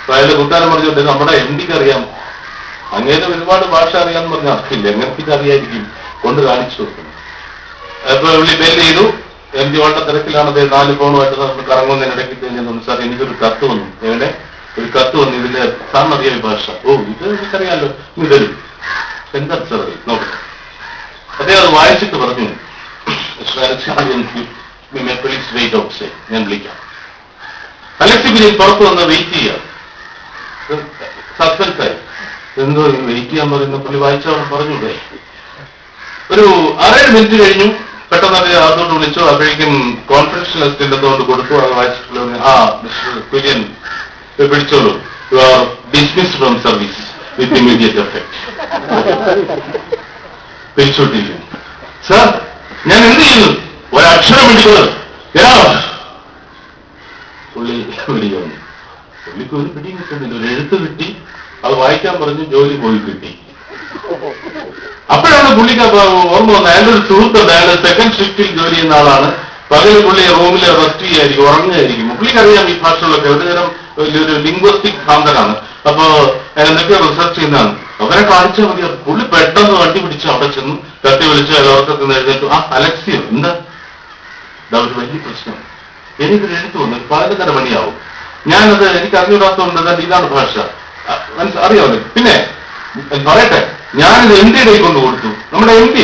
അപ്പൊ അയാളുടെ കൂട്ടുകാരൻ പറഞ്ഞുകൊണ്ട് നമ്മുടെ MD-ക്ക് അറിയാം, അങ്ങേരെ ഒരുപാട് ഭാഷ അറിയാമെന്ന് പറഞ്ഞാൽ അർത്ഥമില്ല, എങ്ങനെ അറിയായിരിക്കും, കൊണ്ട് കാണിച്ചു കൊടുക്കുന്നു. അപ്പൊ പുള്ളി ബെല്ല് ചെയ്തു. MD വളരെ തിരക്കിലാണ്, 4 ഫോണുമായിട്ട് നമ്മൾ കറങ്ങുന്നതിനിടയ്ക്ക് കഴിഞ്ഞു. സാർ എനിക്കൊരു കത്ത് വന്നു. എവിടെ ഒരു കത്ത് വന്നു, ഇതിന്റെ സാറിന് അറിയാം ഭാഷ? ഓ ഇത് എനിക്കറിയാമല്ലോ, ഇതരും എന്താ സാർ നോക്കട്ടെ. അദ്ദേഹം അത് വായിച്ചിട്ട് പറഞ്ഞു, ഞാൻ വിളിക്കാം. അലക്സി കുര്യൻ പുറത്ത് വന്ന് വെയിറ്റ് ചെയ്യാം. സസ്പെൻസായി, എന്തോ വെയിറ്റ് ചെയ്യാൻ പറയുന്ന പുള്ളി വായിച്ചവർ പറഞ്ഞൂടെ. ഒരു 6-7 മിനിറ്റ് കഴിഞ്ഞു. പെട്ടെന്ന് അത് അതുകൊണ്ട് വിളിച്ചു. അപ്പോഴേക്കും കോൺഫിഡൻഷ്യൽ ലിസ്റ്റിന്റെ കൊണ്ട് കൊടുത്തു. അത് വായിച്ചിട്ടുള്ള മിസ്റ്റർ കുര്യൻ പിടിച്ചോളൂ, you are dismissed from service with immediate effect. പിരിച്ചുവിട്ടിരിക്കുന്നു. സാർ ഞാൻ എന്ത് ചെയ്യുന്നു? ഒരക്ഷരം പിടിക്കുന്നത്. പുള്ളി വിളി വന്നു. പുള്ളിക്ക് ഒരു പിടിയും കിട്ടുന്നില്ല. ഒരു എഴുത്ത് കിട്ടി, അത് വായിക്കാൻ പറഞ്ഞു, ജോലി പോയി കിട്ടി. അപ്പോഴാണ് പുള്ളിക്ക് ഓർമ്മ വന്നത്. അയാളുടെ ഒരു സുഹൃത്തുണ്ട്, അയാൾ സെക്കൻഡ് ഷിഫ്റ്റിൽ ജോലി ചെയ്യുന്ന ആളാണ്. പകല് പുള്ളി റൂമിൽ റെസ്റ്റ് ചെയ്യായിരിക്കും, ഉറങ്ങുകയായിരിക്കും. പുള്ളിക്കറിയാം ഈ ഭാഷകളൊക്കെ, ഒരു തരം ഒരു ലിംഗ്വിസ്റ്റിക് ഭ്രാന്തനാണ്. അപ്പൊ എന്തൊക്കെ റിസർച്ച് ചെയ്യുന്നതാണ്. അവരെ കാണിച്ചാൽ മതി. പുള്ളി പെട്ടെന്ന് വണ്ടി പിടിച്ച് അവിടെ ചെന്ന് തട്ടി വിളിച്ച് അയൽവർക്കത്തിൽ നിന്ന് എഴുന്നേറ്റു. അലക്സിയോ എന്താ? ഇതാ ഒരു വലിയ പ്രശ്നം, എനിക്കൊരു എഴുത്ത് വന്നു, 11:30 മണിയാവും. ഞാനത് എനിക്ക് അറിഞ്ഞൂടാത്തതുകൊണ്ട് ഇതാണ് ഭാഷ, അറിയാമല്ലോ. പിന്നെ പറയട്ടെ, ഞാനിത് MD-യുടെ കൊണ്ട് കൊടുത്തു. നമ്മുടെ MD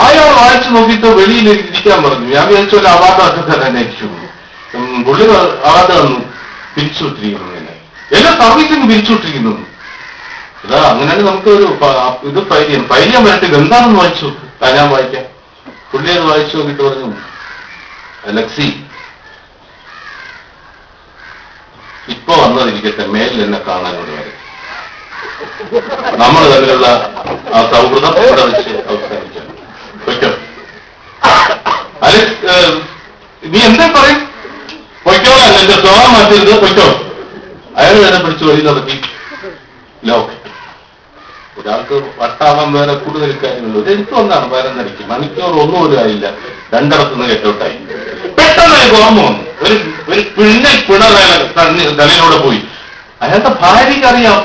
അയാൾ വായിച്ചു നോക്കിയിട്ട് വെളിയിൽ ഇരിക്കാൻ പറഞ്ഞു. ഞാൻ വിചാരിച്ചു വല്ല അവാർഡൊക്കെ തരാനായിരിക്കും. പുള്ളി ആദ്യ വന്നു പിരിച്ചുവിട്ടിരിക്കുന്നു. ഇങ്ങനെ എല്ലാ സർവീസിനും പിരിച്ചുവിട്ടിരിക്കുന്നു. ഇതാ അങ്ങനെയാണ് നമുക്ക് ഒരു ഇത് പൈര്യം വരട്ടില്ല. എന്താണെന്ന് വായിച്ചു ഞാൻ വായിക്കാം. പുള്ളി അത് വായിച്ചു നോക്കിയിട്ട് പറഞ്ഞു, അലക്സി ഇപ്പൊ വന്നതിരിക്കട്ടെ, മേലിൽ എന്നെ കാണാനോട് വരെ നമ്മൾ തമ്മിലുള്ള ആ സൗഹൃദം ഇവിടെ വെച്ച് അവസാനിക്കാം. പൊയ്ക്കോ അലക്സ്, നീ എന്താ പറയും? പൊയ്ക്കോളാം, എന്റെ സ്വഭാവം മാറ്റരുത്, പൊയ്ക്കോ. അയാൾ തന്നെ പിടിച്ച് വഴി നടത്തി ലോക്ക്. ഒരാൾക്ക് വട്ടാവാൻ വേറെ കൂടുതൽ കാര്യമുള്ളൂ. എനിക്ക് ഒന്നാണ് പതിനൊന്നരയ്ക്ക് മണിക്കൂർ ഒന്നുപോലും ആയില്ല, രണ്ടിടത്തുനിന്ന് ഗെറ്റൗട്ടായി. പെട്ടെന്ന് ഓർമ്മ വന്നു. ഒരു തലയിലൂടെ പോയി. അയാളുടെ ഭാര്യയ്ക്ക് അറിയാം.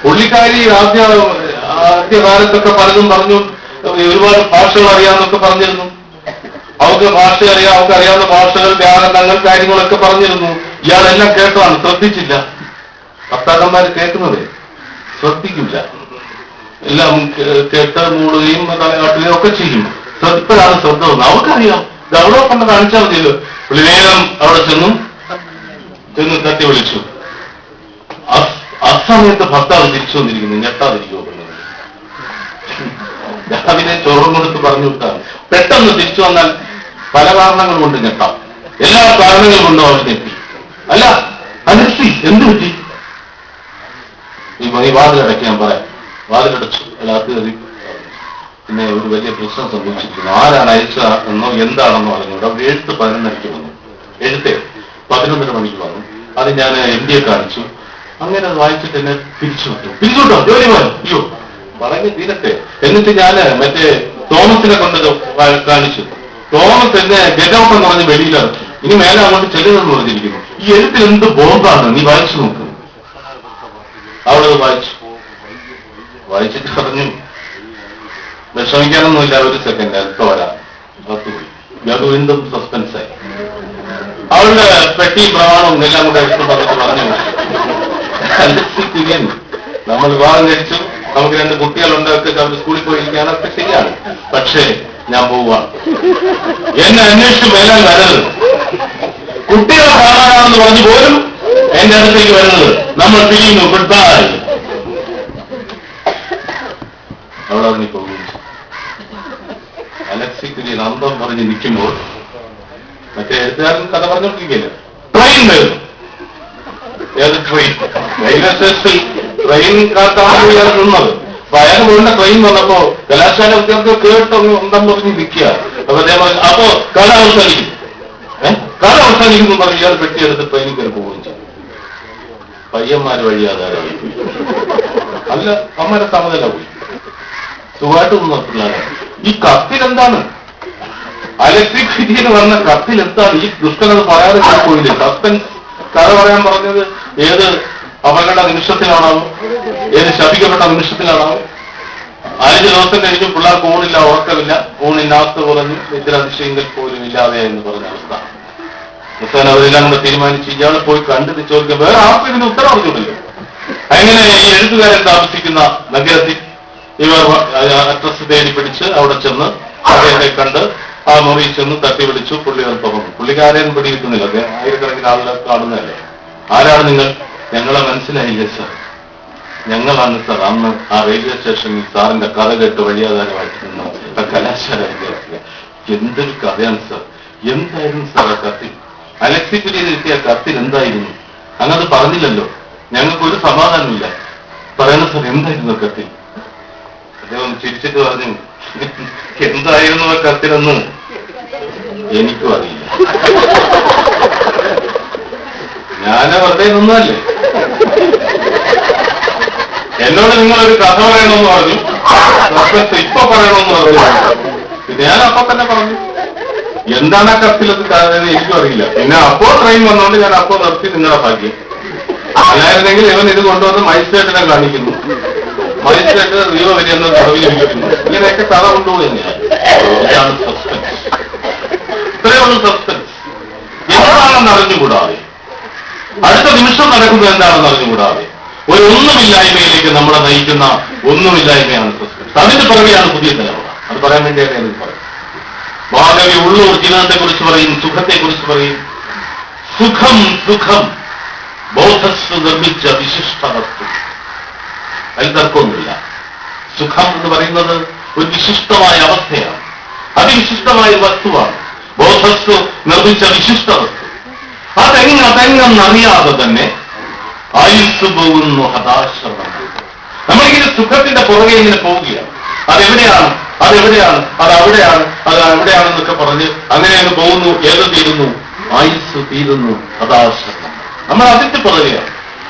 പുള്ളിക്കാരി ആദ്യകാലത്തൊക്കെ പലതും പറഞ്ഞു, ഒരുപാട് ഭാഷകൾ അറിയാമെന്നൊക്കെ പറഞ്ഞിരുന്നു. അവർക്ക് ഭാഷ അറിയാം, അവർക്ക് അറിയാവുന്ന ഭാഷകൾ, വ്യാകരണങ്ങൾ, കാര്യങ്ങളൊക്കെ പറഞ്ഞിരുന്നു. ഇയാളെല്ലാം കേട്ടതാണ്, ശ്രദ്ധിച്ചില്ല. ഭർത്താക്കന്മാര് കേൾക്കുന്നത് ശ്രദ്ധിക്കില്ല, എല്ലാം കേട്ട് മൂടുകയും തലകാട്ടുകയും ഒക്കെ ചെയ്യും. ഇപ്പോഴാണ് ശ്രദ്ധ വന്നത്. അവർക്കറിയാം, ഇത് അവിടെ കൊണ്ട് കാണിച്ചാൽ മതിയല്ലോ. പുള്ളി വേഗം അവിടെ ചെന്ന് തട്ടി വിളിച്ചു. അസമയത്ത് ഭർത്താവ് തിരിച്ചു വന്നിരിക്കുന്നു. ഞെട്ടാതിരിക്കുമോ? രാവിലെ ചോറും കൊടുത്ത് പറഞ്ഞു വിട്ടാണ്. പെട്ടെന്ന് തിരിച്ചു വന്നാൽ പല കാരണങ്ങൾ കൊണ്ട് ഞെട്ടാം. എല്ലാ കാരണങ്ങൾ കൊണ്ടും അവർ ഞെട്ടി. അല്ല അലക്സി എന്ത് പറ്റി? ഈ വാതിലടയ്ക്ക് ഞാൻ പറയാം. വാതിലടച്ചു. അല്ലാത്ത പിന്നെ ഒരു വലിയ പ്രശ്നം സംഭവിച്ചിരിക്കുന്നു. ആരാണ് അയച്ച എന്നോ എന്താണെന്നോ അറിഞ്ഞു. അവർ എഴുത്ത് 11:30 വന്നു. എഴുത്ത് 11:30 മണിക്ക് വന്നു. അത് ഞാൻ എംഡിയെ കാണിച്ചു. അങ്ങനെ അത് വായിച്ചിട്ട് എന്നെ പിരിച്ചുവിട്ടോ ജോലി പോയോ? അയ്യോ പറഞ്ഞ് തീരട്ടെ. എന്നിട്ട് ഞാൻ മറ്റേ തോമസിനെ കൊണ്ട് കാണിച്ചു. തോമസ് എന്നെ ഗെറ്റൗട്ട് എന്ന് പറഞ്ഞ് വെളിയിലിറക്കി. ഇനി മേലെ അങ്ങോട്ട് ചെല്ലുന്നെന്ന് പറഞ്ഞിരിക്കുന്നു. ഈ എഴുത്തിൽ എന്ത് ബോംബാണ്, നീ വായിച്ചു നോക്ക്. അവിടെ വായിച്ചിട്ട് പറഞ്ഞു, വിഷമിക്കാനൊന്നുമില്ല, ഒരു സെക്കൻഡ് അല്പം വരാം. പുറത്തുപോയി. അത് വീണ്ടും സസ്പെൻസായി. അവളുടെ പെട്ടി പ്രമാണവും എല്ലാം കൂടെ എടുത്ത് പറഞ്ഞു നമ്മൾ വിവാഹം കഴിച്ചു, നമുക്ക് 2 കുട്ടികളുണ്ട്, ഒക്കെ അവർ സ്കൂളിൽ പോയിരിക്കുകയാണ്, ഒക്കെ ശരിയാണ്. പക്ഷേ ഞാൻ പോവുകയാണ്. എന്നെ അന്വേഷിച്ച് മേലാൻ വരരുത്. കുട്ടികളെ കാണാനാണെന്ന് പറഞ്ഞു പോലും എന്റെ അടുത്തേക്ക് വരുന്നത്. നമ്മൾ പിരിയുന്നു, ഗുഡ് ബൈ. അവിടെ ഇറങ്ങി പോകുന്നു. അലക്സിക്ക് നന്ദം പറഞ്ഞ് നിൽക്കുമ്പോൾ മറ്റേ എഴുത്തുകാരൻ കഥ പറഞ്ഞോണ്ടിരിക്കില്ല. ട്രെയിൻ വരുന്നു. ഏത് ട്രെയിൻ? റെയിൽവേ സ്റ്റേഷനിൽ ട്രെയിൻ കാത്താണ് ഇയാൾ നിന്നത്. അപ്പൊ അയാൾ വീണ്ട ട്രെയിൻ വന്നപ്പോ കലാശാല വിദ്യാർത്ഥികൾ കേട്ടൊന്ന് ഉണ്ടെന്ന് പറഞ്ഞ് നിൽക്കുക. അപ്പോ കഥ അവസാനിക്കും. കഥ അവസാനിക്കുന്നു പറഞ്ഞ് ഇയാൾ പെട്ടിയെടുത്ത് ട്രെയിനിൽ കയറി പോവുകയും ചെയ്യും. പയ്യന്മാര് വഴിയാതാരായി പോയി. അല്ല, അമ്മയുടെ സമനില പോയി. സുഖമായിട്ട് നിന്ന പിള്ളേരാണ്. ഈ കത്തിലെന്താണ്? അലക്സി ഫിരിയന് വന്ന കത്തിലെന്താണ്? ഈ ദുഷ്ടനത് പറയാതെ പോയില്ലേ? സസ്പെൻസ് കഥ പറയാൻ പറഞ്ഞത് ഏത് അപകട നിമിഷത്തിലാണാവും, ഏത് ശപിക്കപ്പെട്ട നിമിഷത്തിലാണാവും. 5 ദിവസം കഴിഞ്ഞു പിള്ളേർക്ക് ഊണില്ല, ഉറക്കമില്ല, ഊണില്ലാത്ത കുറഞ്ഞു, നിദ്രാതിശയങ്ങൾ പോലും ഇല്ലാതെ എന്ന് പറഞ്ഞ അവസ്ഥ. അവസാനം അവരെല്ലാം കൂടെ തീരുമാനിച്ച് ഇയാൾ പോയി കണ്ടിട്ട് ചോദിക്കാം, വേറെ ആർക്കും ഇതിന് ഉത്തരം അറിഞ്ഞില്ലല്ലോ. അങ്ങനെ ഈ എഴുത്തുകാരൻ താമസിക്കുന്ന നഗരത്തിൽ ഇവർ അഡ്രസ് തേടി പിടിച്ച് അവിടെ ചെന്ന് അദ്ദേഹത്തെ കണ്ട് ആ മുറിയിൽ ചെന്ന് തട്ടി വിളിച്ചു. പുള്ളി അല്പം പുള്ളിക്കാരെയും പിടിയിരിക്കുന്നില്ല. അദ്ദേഹം ആയിരക്കണക്കിന് ആളുകൾ കാണുന്നതല്ലേ. ആരാണ് നിങ്ങൾ? ഞങ്ങളെ മനസ്സിലായില്ലേ സാർ? ഞങ്ങളാണ് സാർ അന്ന് ആ റെയിൽവേ സ്റ്റേഷനിൽ സാറിന്റെ കഥ കേട്ട് വഴിയാധാരമായിട്ട് നിന്ന കലാശാല വിദ്യാർത്ഥികൾ. എന്തൊരു കഥയാണ് സാർ. എന്തായിരുന്നു സാർ ആ കത്തിൽ? അലക്സിക്ക് കിട്ടിയ കത്തിൽ എന്തായിരുന്നു? അങ്ങത് പറഞ്ഞില്ലല്ലോ. ഞങ്ങൾക്കൊരു സമാധാനമില്ല. പറയണ സാർ, എന്തായിരുന്നു കത്തിൽ? അദ്ദേഹം ചിരിച്ചിട്ട് പറഞ്ഞു, എന്തായിരുന്നു ആ കത്തിലെന്ന് എനിക്കും അറിയില്ല. ഞാന് വെറുതെ നിന്നല്ലേ. എന്നോട് നിങ്ങളൊരു കഥ പറയണമെന്ന് പറഞ്ഞു, ഇപ്പൊ പറയണമെന്ന് പറഞ്ഞു. ഞാൻ അപ്പൊ തന്നെ പറഞ്ഞു എന്താണ് ആ കത്തിലൊക്കെ കാണുന്നത് എനിക്കും അറിയില്ല. പിന്നെ അപ്പോ ട്രെയിൻ വന്നോണ്ട് ഞാൻ അപ്പോ നിർത്തി. നിങ്ങളുടെ ഭാഗ്യം. അല്ലായിരുന്നെങ്കിൽ ഇവൻ ഇത് കൊണ്ടുവന്ന് മജിസ്ട്രേറ്റിനെ കാണിക്കുന്നു. മജിസ്ട്രേറ്റ് റിയോ വരെയെന്ന് തടവിൽ ലഭിക്കുന്നു. ഇങ്ങനെയൊക്കെ കഥ കൊണ്ടുപോയി തന്നെയാണ്. ഇതാണ് സസ്പെൻസ്. ഇത്രയുള്ള സസ്പെൻസ്. എന്താണെന്ന് അറിഞ്ഞുകൂടാതെ, അടുത്ത നിമിഷം നടക്കുന്നത് എന്താണെന്ന് അറിഞ്ഞുകൂടാതെ ഒരു ഒന്നുമില്ലായ്മയിലേക്ക് നമ്മളെ നയിക്കുന്ന ഒന്നുമില്ലായ്മയാണ് സസ്പെൻസ്. അതിന്റെ പുറകെയാണ് പുതിയ തലമുറ. അത് പറയാൻ വേണ്ടിയാണ് എനിക്ക് പറയുന്നത്. ഭാഗവി ഉള്ളൂർ ജീവിതത്തെ കുറിച്ച് പറയും, സുഖത്തെ കുറിച്ച് പറയും, സുഖം സുഖം ബോധസ് നിർമ്മിച്ച വിശിഷ്ട വസ്തു. അതിൽ തർക്കമൊന്നുമില്ല. സുഖം എന്ന് പറയുന്നത് ഒരു വിശിഷ്ടമായ അവസ്ഥയാണ്, അതിവിശിഷ്ടമായ വസ്തുവാണ്. ബോധസ് നിർമ്മിച്ച വിശിഷ്ട വസ്തു. അതെങ്ങെന്നറിയാതെ തന്നെ ആയുസ് പോകുന്നു ഹതാശ്രമം. നമ്മളിങ്ങനെ സുഖത്തിന്റെ പുറകെ ഇങ്ങനെ പോവുകയാണ്. അതെവിടെയാണ്, അതെവിടെയാണ്, അതെവിടെയാണെന്നൊക്കെ പറഞ്ഞ് അങ്ങനെ അങ്ങ് പോകുന്നു. ഏത് തീരുന്നു? ആയുസ് തീരുന്നു, ഹതാശ്രമം. നമ്മൾ അതിന്റെ പുറകെയാണ്.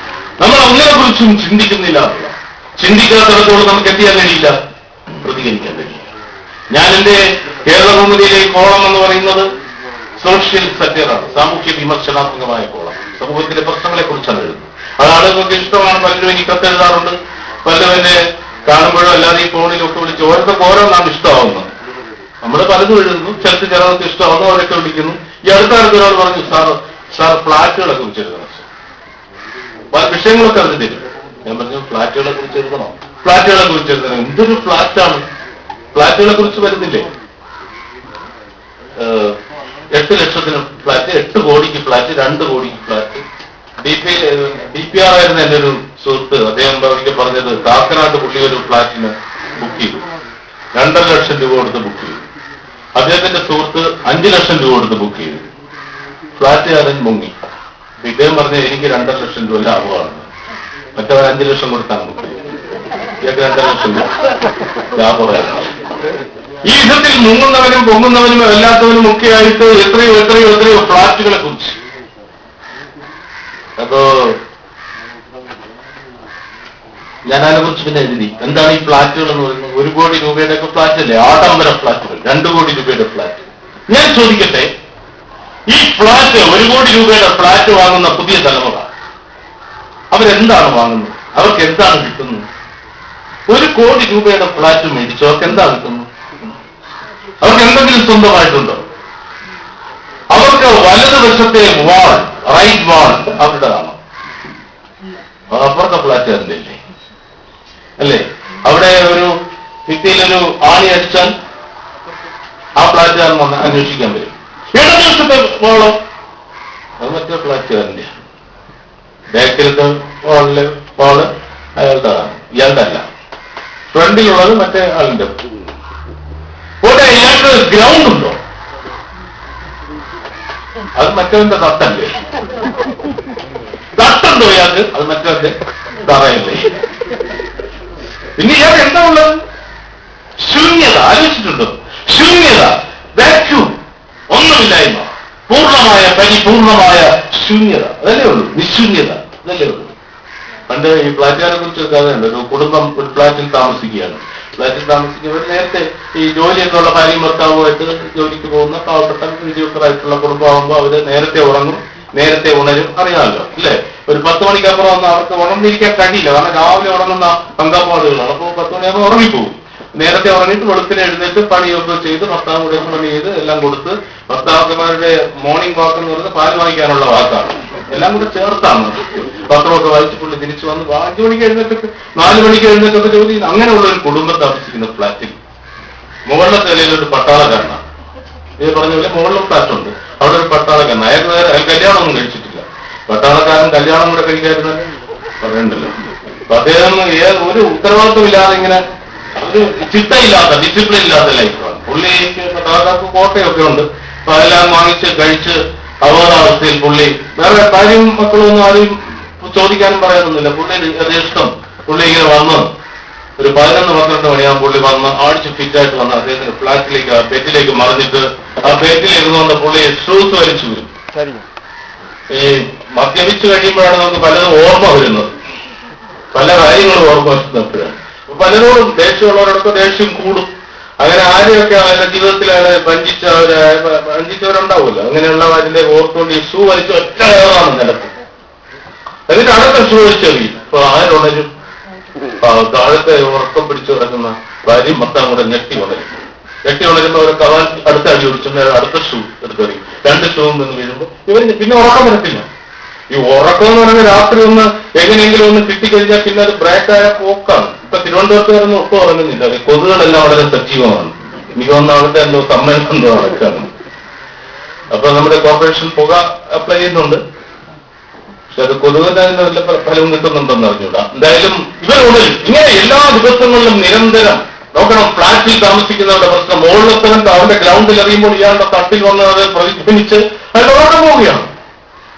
നമ്മൾ ഒന്നിനെ കുറിച്ചും ചിന്തിക്കുന്നില്ല. ചിന്തിക്കാത്തിടത്തോളം നമുക്ക് എന്ത് ചെയ്യാൻ കഴിയില്ല? പ്രതികരിക്കാൻ കഴിയില്ല. ഞാൻ എന്റെ കേരളഭൂമിയിലെ കോളം എന്ന് പറയുന്നത് സോഷ്യൽ സറ്റയറാണ്, സാമൂഹ്യ വിമർശനാത്മകമായ കോളം. സമൂഹത്തിലെ പ്രശ്നങ്ങളെ കുറിച്ചാണ് എഴുതുന്നത്. അത് ആളുകൾക്ക് ഇഷ്ടമാണ്. പലരും എനിക്ക് കത്തെഴുതാറുണ്ട്. പലരും എന്നെ കാണുമ്പോഴും അല്ലാതെ ഈ ഫോണിലൊക്കെ വിളിച്ച് ഓരോരുത്തർക്ക് ഓരോന്നാണ് ഇഷ്ടമാവുന്നത്. നമ്മൾ പലതും എഴുതുന്നു, ചിലർക്ക് ഇഷ്ടമാവുന്നു, അവരൊക്കെ വിളിക്കുന്നു. ഈ അടുത്ത കാലത്ത് ഒരാൾ പറഞ്ഞു, സാർ ഫ്ലാറ്റുകളെ കുറിച്ച് എഴുതണം, പല വിഷയങ്ങളൊക്കെ അതിന് തരും. ഞാൻ പറഞ്ഞു, ഫ്ലാറ്റുകളെ കുറിച്ച് എഴുതണോ? ഫ്ലാറ്റുകളെ കുറിച്ച് എഴുതണം. എന്തൊരു ഫ്ലാറ്റാണ്? ഫ്ലാറ്റുകളെ കുറിച്ച് വരുന്നില്ലേ? 8 ലക്ഷത്തിന് ഫ്ലാറ്റ്, 8 കോടിക്ക് ഫ്ലാറ്റ്, 2 കോടിക്ക് ഫ്ലാറ്റ്. DPR ആയിരുന്നു എന്റെ ഒരു സുഹൃത്ത്. അദ്ദേഹം ഒരിക്കൽ പറഞ്ഞത്, കാക്കനാട്ട് പുള്ളി ഒരു ഫ്ലാറ്റിന് ബുക്ക് ചെയ്തു, 2.5 ലക്ഷം രൂപ കൊടുത്ത് ബുക്ക് ചെയ്തു. അദ്ദേഹത്തിന്റെ സുഹൃത്ത് 5 ലക്ഷം രൂപ കൊടുത്ത് ബുക്ക് ചെയ്തു. ഫ്ലാറ്റുകാരൻ മുങ്ങി. ഇദ്ദേഹം പറഞ്ഞ എനിക്ക് 2.5 ലക്ഷം രൂപ ലാഭമാണ്, മറ്റവർ 5 ലക്ഷം കൊടുത്താണ് ബുക്ക് ചെയ്തത്. ഇയാൾക്ക് 2.5 ലക്ഷം രൂപ ലാഭമാണ്. ഈ വിധത്തിൽ മുങ്ങുന്നവനും പൊങ്ങുന്നവനും അല്ലാത്തവനും ഒക്കെ ആയിട്ട് എത്രയോ ഫ്ലാറ്റുകളെ കുറിച്ച്. അപ്പോ ഞാൻ അതിനെക്കുറിച്ച് പിന്നെ എഴുതി. എന്താണ് ഈ ഫ്ലാറ്റുകൾ എന്ന് പറയുന്നത്? 1 കോടി രൂപയുടെ ഒക്കെ ഫ്ലാറ്റ് അല്ലേ? ആഡംബര ഫ്ലാറ്റുകൾ, 2 കോടി രൂപയുടെ ഫ്ലാറ്റ്. ഞാൻ ചോദിക്കട്ടെ, ഈ ഫ്ലാറ്റ് 1 കോടി രൂപയുടെ ഫ്ലാറ്റ് വാങ്ങുന്ന പുതിയ തലമുറ അവരെന്താണ് വാങ്ങുന്നത്? അവർക്ക് എന്താണ് കിട്ടുന്നത്? 1 കോടി രൂപയുടെ ഫ്ലാറ്റ് മേടിച്ചു അവർക്ക് എന്താ കിട്ടുന്നു? അവർക്ക് എന്തെങ്കിലും സ്വന്തമായിട്ടുണ്ടോ? അവർക്ക് വലതുവശത്തെ വാൾ, റൈറ്റ് വാൾ അവരുടേതാണോ? അപ്പുറത്തെ ഫ്ലാറ്റുകാരൻ്റെ അല്ലേ? അവിടെ ഒരു ഭിത്തിയിലൊരു ആണി അടിച്ചാൽ ആ ഫ്ലാറ്റുകാരൻ വന്ന് അന്വേഷിക്കാൻ വരും. ഇടതുവശത്തെ വാളോ? അത് മറ്റേ ഫ്ലാറ്റുകാരൻ്റെ. ബാക്കിലത്തെ വാള് അയാളുടേതാണ്, ഇയാളുടെ അല്ല. ഫ്രണ്ടിലുള്ളത് മറ്റേ ആളിന്റെ. ഇവിടെ ഇയാൾക്ക് ഗ്രൗണ്ട് ഉണ്ടോ? അത് മറ്റവന്റെ തട്ടല്ലേ? തട്ടുണ്ടോ ഇയാൾക്ക്? അത് മറ്റവന്റെ തറയല്ലേ? പിന്നെ ഇയാൾക്ക് എന്താ ഉള്ളത്? ശൂന്യത. ആലോചിച്ചിട്ടുണ്ടോ? ശൂന്യത, വാക്യൂം, ഒന്നുമില്ലായ്മ, പൂർണ്ണമായ പരിപൂർണമായ ശൂന്യത. അതല്ലേ ഉള്ളൂ, നിശൂന്യത. അതല്ലേ ഉള്ളൂ. പണ്ട് ഈ ഫ്ലാറ്റുകാരെ കുറിച്ച് കഥയുണ്ട്. ഒരു കുടുംബം ഒരു ഫ്ലാറ്റിൽ താമസിക്കുകയാണ്. ഫ്ലാറ്റിൽ താമസിക്കുന്നവർ നേരത്തെ ഈ ജോലിയൊക്കെ ഉള്ള ഭാര്യയും ഭർത്താവുമായിട്ട് ജോലിക്ക് പോകുന്ന പാവപ്പെട്ട മീഡിയോക്കറായിട്ടുള്ള കുടുംബമാകുമ്പോൾ അവര് നേരത്തെ ഉറങ്ങും, നേരത്തെ ഉണരും. അറിയാമല്ലോ അല്ലേ? ഒരു 10 മണിക്കപ്പുറം ഒന്നും അവർക്ക് ഉണർന്നിരിക്കാൻ കഴിയില്ല. കാരണം രാവിലെ ഉറങ്ങുന്ന പങ്കാപ്പാടുകളാണ്. അപ്പോൾ 10 മണിയാകുമ്പോൾ ഉറങ്ങിപ്പോകും. നേരത്തെ ഉറങ്ങിയിട്ട് വെളുപ്പിനെ എഴുന്നേറ്റ് പണിയൊക്കെ ചെയ്ത് ഭർത്താവ് കൂടെ പണി ചെയ്ത് എല്ലാം കൊടുത്ത്, ഭർത്താക്കന്മാരുടെ മോർണിംഗ് വാക്ക് എന്ന് പറയുന്നത് പാല് വാങ്ങിക്കാനുള്ള വാക്കാണ്. എല്ലാം കൂടെ ചേർത്താണ്. പത്രമൊക്കെ വായിച്ച് പുള്ളി തിരിച്ചു വന്ന് 5 മണിക്ക് എഴുന്നേറ്റൊക്കെ 4 മണിക്ക് എഴുന്നേറ്റൊക്കെ ജോലി ചെയ്യുന്നു. അങ്ങനെയുള്ള ഒരു കുടുംബം താമസിക്കുന്ന ഫ്ലാറ്റിൽ മുകളിലെ നിലയിൽ ഒരു പട്ടാളക്കാരനാണ്. ഇത് പറഞ്ഞ പോലെ മുകളിലും ഫ്ലാറ്റുണ്ട്. അവിടെ ഒരു പട്ടാളക്കാരൻ. അയാൾ കല്യാണമൊന്നും കഴിച്ചിട്ടില്ല. പട്ടാളക്കാരൻ കല്യാണം കൂടെ കഴിക്കാതിരുന്ന പറയണ്ടല്ലോ. അപ്പൊ അദ്ദേഹം ഒരു ഉത്തരവാദിത്വമില്ലാതെ ഇങ്ങനെ ഒരു ചിട്ടയില്ലാത്ത, ഡിസിപ്ലിൻ ഇല്ലാത്ത ലൈഫാണ്. പുള്ളിക്ക് പട്ടാളക്കാർക്ക് കോട്ടയൊക്കെ ഉണ്ട്. അപ്പൊ അതെല്ലാം വാങ്ങിച്ച് കഴിച്ച് അബോധാവസ്ഥയിൽ പുള്ളി വേറെ ഭാര്യയും മക്കളൊന്നും ആരും ചോദിക്കാനും പറയാനൊന്നുമില്ല. പുള്ളി യഥേഷ്ടം പുള്ളി ഇങ്ങനെ വന്ന് ഒരു 11-12 മണിയാകുമ്പോൾ പുള്ളി വന്ന് അടിച്ച് ഫിറ്റായിട്ട് വന്ന് അദ്ദേഹത്തിന്റെ ഫ്ലാറ്റിലേക്ക് ആ ബെഡിലേക്ക് മറിഞ്ഞിട്ട് ആ ബെഡിലേക്ക് വന്ന പുള്ളി ഷൂസ് വലിച്ചു വരും. ഈ മദ്യപിച്ചു കഴിയുമ്പോഴാണ് നമുക്ക് പലതും ഓർമ്മ വരുന്നത്, പല കാര്യങ്ങളും ഓർമ്മ വരുന്നപ്പോഴാണ്. പലരോടും ദേഷ്യമുള്ളവരോടൊക്കെ ദേഷ്യം കൂടും. അങ്ങനെ ആരെയൊക്കെ അവരുടെ ജീവിതത്തിൽ അയാളെ വഞ്ചിച്ചവരുണ്ടാവുമല്ലോ. അങ്ങനെയുള്ള അതിന്റെ ഓർത്തുകൊണ്ട് ഈ ഷൂ വലിച്ച് ഒറ്റ കയറാണ് നിലത്ത്. എന്നിട്ട് അടുത്ത ഷൂ വലിച്ചെറിയും. അപ്പൊ ആരുണരും? താഴത്തെ ഉറക്കം പിടിച്ചു കിടക്കുന്ന ഭാര്യയും മൊത്തം കൂടെ ഞെട്ടി ഉണരുമ്പോൾ അവരെ കവാൻ അടുത്ത അടി ഒടിച്ചു അടുത്ത ഷൂ എടുത്തെറിയും. 2 ഷൂവും നിന്ന് വീഴുമ്പോൾ ഇവര് പിന്നെ ഉറക്കം വരത്തില്ല. ഈ ഉറക്കം എന്ന് പറയുന്നത് രാത്രി ഒന്ന് എങ്ങനെയെങ്കിലും ഒന്ന് കിട്ടിക്കഴിഞ്ഞാൽ പിന്നെ അത് ബ്രേക്കായ പോക്കാണ്. ഇപ്പൊ തിരുവനന്തപുരത്തുകാരൊന്നും ഒട്ടും ഉറങ്ങുന്നില്ല. കൊതുകുകളെല്ലാം വളരെ സജീവമാണ്. എനിക്ക് തോന്നുന്ന അവിടുത്തെ എന്തോ സമ്മേളനം എന്തോ നടക്കാണ്. അപ്പൊ നമ്മുടെ കോർപ്പറേഷൻ പുക അപ്ലൈ ചെയ്യുന്നുണ്ട്. പക്ഷെ അത് കൊതുകിന്റെ വല്ല ഫലവും കിട്ടുന്നുണ്ടെന്ന് അറിഞ്ഞൂടാ. എന്തായാലും ഇവരോട് ഇങ്ങനെ എല്ലാ ദിവസങ്ങളിലും നിരന്തരം നോക്കണം. ഫ്ളാറ്റിൽ താമസിക്കുന്നവരുടെ പ്രശ്നം മുകളിലത്തവൻ അവന്റെ ഗ്രൗണ്ടിൽ എറിയുമ്പോൾ ഇയാളുടെ തട്ടിൽ വന്ന് അത് പ്രതിഫലിച്ച് അത് ഓർമ്മ പോവുകയാണ്.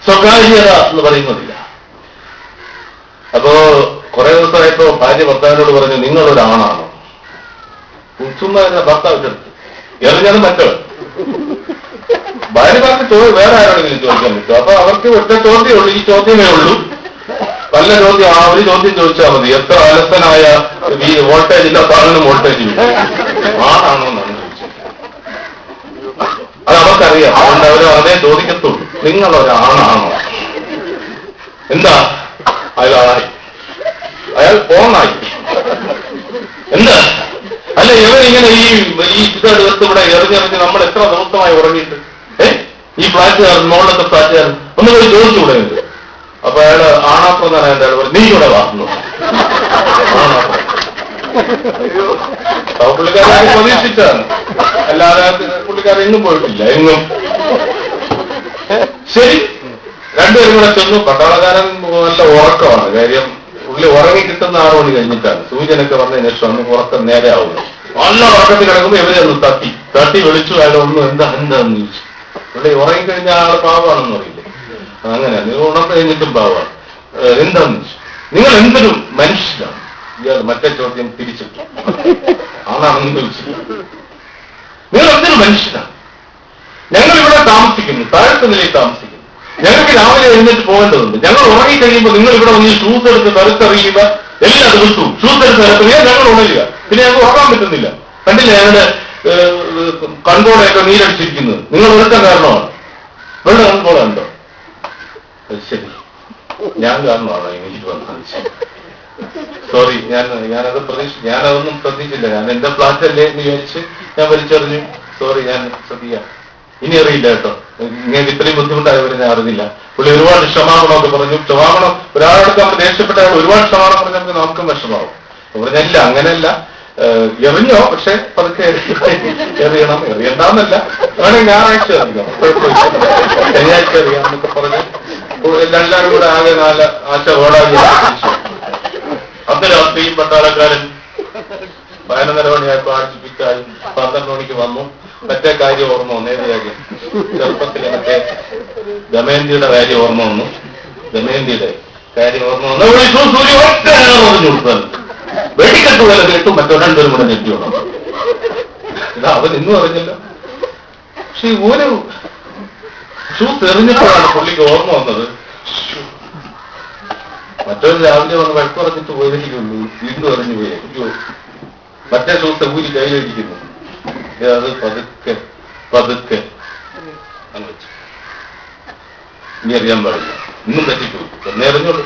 സ്വകാര്യത എന്ന് പറയുന്നതില്ല. അപ്പോ കുറെ ദിവസമായപ്പോ ഭാര്യ ഭർത്താവിനോട് പറഞ്ഞു, നിങ്ങളൊരാണാണോ? ചുമ്മാ ഭർത്താവിന്റെ അടുത്ത് എറിഞ്ഞത് മക്കള്. ഭാര്യമാർക്ക് വേറെ ആരോടെങ്കിലും ചോദിക്കാൻ പറ്റും. അപ്പൊ അവർക്ക് ഒറ്റ ചോദ്യമേ ഉള്ളൂ, ഈ ചോദ്യമേ ഉള്ളൂ. നല്ല ചോദ്യം, ഒരു ചോദ്യം ചോദിച്ചാൽ മതി, എത്ര അലസനായ ഈ വോൾട്ടേജ് ഇല്ല സാധനം വോൾട്ടേജ് ആണാണോ എന്നാണ് ചോദിച്ചത്. അത് അവർക്കറിയാം. അതുകൊണ്ട് അവർ അതേ ചോദിക്കത്തുള്ളൂ, നിങ്ങളൊരാണാണോ? എന്താ അയാളായി, അയാൾ പോണായി. എന്താ അല്ല ഇവരിങ്ങനെ ഈ ഇതെടുത്ത് ഇവിടെ എറിഞ്ഞെറിഞ്ഞ് നമ്മൾ എത്ര ദിവസമായി ഉറങ്ങിയിട്ട് ഈ ഫ്ലാറ്റുകാരൻ മുകളിലത്തെ ഫ്ലാറ്റുകാരൻ ഒന്ന് പോയി ചോദിച്ചുകൂടെ? അപ്പൊ അയാള് ആണാപ്പം എന്നാണ് അയാൾ പറഞ്ഞു, നീ കൂടെ വാങ്ങുന്നു. പുള്ളിക്കാരൻ പ്രതീക്ഷിച്ചാണ്, അല്ലാതെ പുള്ളിക്കാരൻ എങ്ങും പോയിട്ടില്ല, എങ്ങും. ശരി, രണ്ടുപേരും കൂടെ ചെന്നു. പട്ടാളക്കാരൻ നല്ല ഉറക്കമാണ്. കാര്യം പുള്ളി ഉറങ്ങി കിട്ടുന്ന 6 മണി കഴിഞ്ഞിട്ടാണ്. സൂചനൊക്കെ വന്നതിന് ശേഷം അന്ന് ഉറക്കം നേരെ ആവുന്നു. നല്ല ഉറക്കത്തിൽ കിടക്കുമ്പോൾ ഇവരെ ഒന്ന് തട്ടി വിളിച്ചു. അയാൾ ഒന്നും എന്താന്ന് ചോദിച്ചു. പുള്ളി ഉറങ്ങിക്കഴിഞ്ഞ ആള് പാവമാണെന്ന് അറിയില്ലേ. അങ്ങനെ നിങ്ങൾ ഉണർന്നു കഴിഞ്ഞിട്ടും പാവമാണ്. എന്താന്ന് ചോദിച്ചു. നിങ്ങൾ എന്തൊരു മനുഷ്യനാണ്? ഇയാൾ മറ്റേ ചോദ്യം തിരിച്ചിട്ടു. ആണാണെന്ന് ചോദിച്ചു. നിങ്ങൾ എന്തൊരു മനുഷ്യനാണ്? ഞങ്ങൾ ഇവിടെ താമസിക്കുന്നു, താഴത്തെ നിലയിൽ താമസിക്കുന്നു. ഞങ്ങൾക്ക് രാവിലെ എഴുന്നേറ്റ് പോകേണ്ടതുണ്ട്. ഞങ്ങൾ ഉറങ്ങി കഴിയുമ്പോൾ നിങ്ങൾ ഇവിടെ വന്ന് ഷൂസ് എടുത്ത് തരത്തെറിയുക. എല്ലാ ദിവസവും ഷൂസ് എടുത്ത് തരത്തെറിയുക. ഞങ്ങൾ ഉണരുക. പിന്നെ ഞങ്ങൾക്ക് ഉറങ്ങാൻ പറ്റുന്നില്ല. കണ്ടില്ല ഞങ്ങളുടെ കൺപോളയൊക്കെ നീരടിച്ചിരിക്കുന്നത്? നിങ്ങൾ ഒരുത്തം കാരണമാണ്. വെള്ളം കൺപോള ഉണ്ടോ? ശരി, ഞാൻ കാരണമാണ് എനിക്ക് വന്നത്. സോറി, ഞാനത് ഞാനതൊന്നും ശ്രദ്ധിച്ചില്ല. ഞാൻ എന്റെ ഫ്ലാറ്റല്ലേ എന്ന് വിചാരിച്ച് ഞാൻ വലിച്ചെറിഞ്ഞു. സോറി, ഞാൻ ശ്രദ്ധിക്കാം. ഇനി അറിയില്ല കേട്ടോ. ഇങ്ങനെ ഇത്രയും ബുദ്ധിമുട്ടായവരെ ഞാൻ അറിഞ്ഞില്ല. പുള്ളി ഒരുപാട് ക്ഷമാപണമൊക്കെ പറഞ്ഞു. ക്ഷമാപണം ഒരാളോടൊക്കെ നമ്മൾ ദേഷ്യപ്പെട്ട ഒരുപാട് ക്ഷമാപണം പറഞ്ഞാൽ നമുക്കും വിഷമാവും. പറഞ്ഞില്ല, അങ്ങനെയല്ല, എറിഞ്ഞോ, പക്ഷെ പതുക്കെ എറിയണം. എറിയണ്ടെന്നല്ല, വേണമെങ്കിൽ ഞായറാഴ്ച എറിയാം, ശനിയാഴ്ച എറിയാമെന്നൊക്കെ പറഞ്ഞ് എല്ലാവരും കൂടെ ആകെ 4 ആഴ്ച ഓടാൻ. അന്ന് രാത്രിയും പട്ടാളക്കാരൻ 11:30 മണിയായപ്പോ ആഴ്ചപ്പിച്ചായി 12 മണിക്ക് വന്നു. മറ്റേ കാര്യം ഓർമ്മ വന്നു. ഏത് കാര്യം? ചെറുപ്പത്തിലെ മറ്റേ ദമയന്തിയുടെ കാര്യം ഓർമ്മ വന്നു. ദമയന്തിയുടെ കാര്യം ഓർമ്മ വന്നു. സൂര്യ ഒറ്റ പറഞ്ഞു കൊടുത്തത് വെടിക്കെട്ട് പോലെ കേട്ടും മറ്റോ രണ്ടുപേരും കൂടെ നെറ്റിയോണം. ഇതാ അവൻ ഇന്നും അറിഞ്ഞല്ലോ. പക്ഷെ ഒരു ഷൂസ് എറിഞ്ഞപ്പോഴാണ് പുള്ളിക്ക് ഓർമ്മ വന്നത്. മറ്റൊരു രാവിലെ വന്ന് വഴക്ക് പറഞ്ഞിട്ട് പോയതിരിക്കുള്ളൂ, വീണ്ടും എറിഞ്ഞു പോയി. അയ്യോ, മറ്റേ ഷൂസ് ഊരി കയ്യിലിരിക്കുന്നു. അത് പതുക്കെ പതുക്കെ വെച്ചു. ഇനി അറിയാൻ പാടില്ല, ഇന്നും തെറ്റിപ്പോയി. എന്നെറിഞ്ഞോളൂ.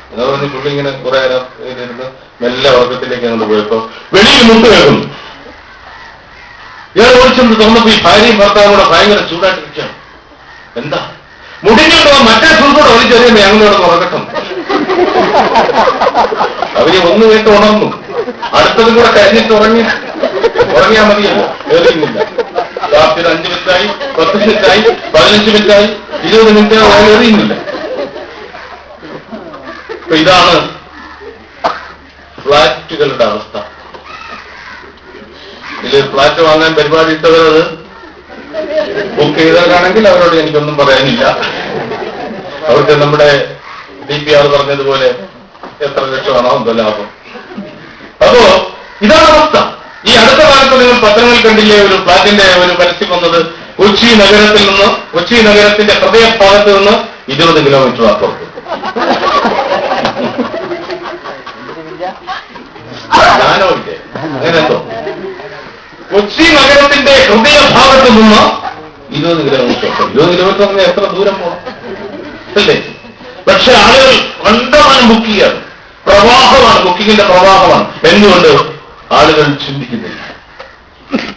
അങ്ങനെ പറഞ്ഞ് പുള്ളി ഇങ്ങനെ കുറെ നേരം ഇരുന്ന് മെല്ലെ ഉറക്കത്തിലേക്ക് അങ്ങോട്ട് പോയപ്പോ വെളിയിൽ മുട്ട് കേൾക്കുന്നു. ഇയാൾ ഓടിച്ചെന്ന് തുറന്നപ്പോ ഈ ഭാര്യയും ഭർത്താവും കൂടെ ഭയങ്കര ചൂടായിട്ടിരിക്കുകയാണ്. എന്താ മുടിഞ്ഞോ? മറ്റേ സുഹൃത്തോടെ വലിച്ചെറിയുമ്പോ ഞങ്ങളോട് ഉറക്കട്ടെ. അവര് ഒന്ന് കേട്ട് ഉണർന്നു. അടുത്തതും കൂടെ കഴിഞ്ഞിട്ട് ഉറങ്ങിയാൽ മതിയല്ലോ. എറിയുന്നില്ല. രാത്രി 5 മിനിറ്റായി, 10 മിനിറ്റായി, 15 മിനിറ്റായി, 20 മിനിറ്റായി, എറിയുന്നില്ല. അപ്പൊ ഇതാണ് ഫ്ലാറ്റുകളുടെ അവസ്ഥ. ഇതിൽ ഫ്ലാറ്റ് വാങ്ങാൻ പരിപാടി ഇട്ടവരത് ബുക്ക് ചെയ്തവരാണെങ്കിൽ അവരോട് എനിക്കൊന്നും പറയാനില്ല. അവർക്ക് നമ്മുടെ DPR പറഞ്ഞതുപോലെ എത്ര ലക്ഷമാണോ എന്തോ ലാഭം. അപ്പോ ഇതാണ് അവസ്ഥ. ഈ അടുത്ത കാലത്ത് നിങ്ങൾ പത്രങ്ങൾ കണ്ടില്ലേ, ഒരു ഫ്ലാറ്റിന്റെ ഒരു പരസ്യം വന്നത് കൊച്ചി നഗരത്തിൽ നിന്ന്, കൊച്ചി നഗരത്തിന്റെ ഹൃദയഭാഗത്ത് നിന്ന് 20 കിലോമീറ്റർ അപ്പുറത്ത്. ഞാനോ ഇല്ലേ അങ്ങനെ എന്തോ കൊച്ചി നഗരത്തിന്റെ ഹൃദയഭാഗത്ത് നിന്ന് 20 കിലോമീറ്റർ. 20 കിലോമീറ്റർ പറഞ്ഞാൽ എത്ര ദൂരം പോകണം അല്ലേ? പക്ഷെ ആളുകൾ കണ്ടമാനം ബുക്ക് ചെയ്യാണ്. പ്രവാഹമാണ്, ബുക്കിങ്ങിന്റെ പ്രവാഹമാണ്. എന്തുകൊണ്ട്? ആളുകൾ ചിന്തിക്കുന്നില്ല.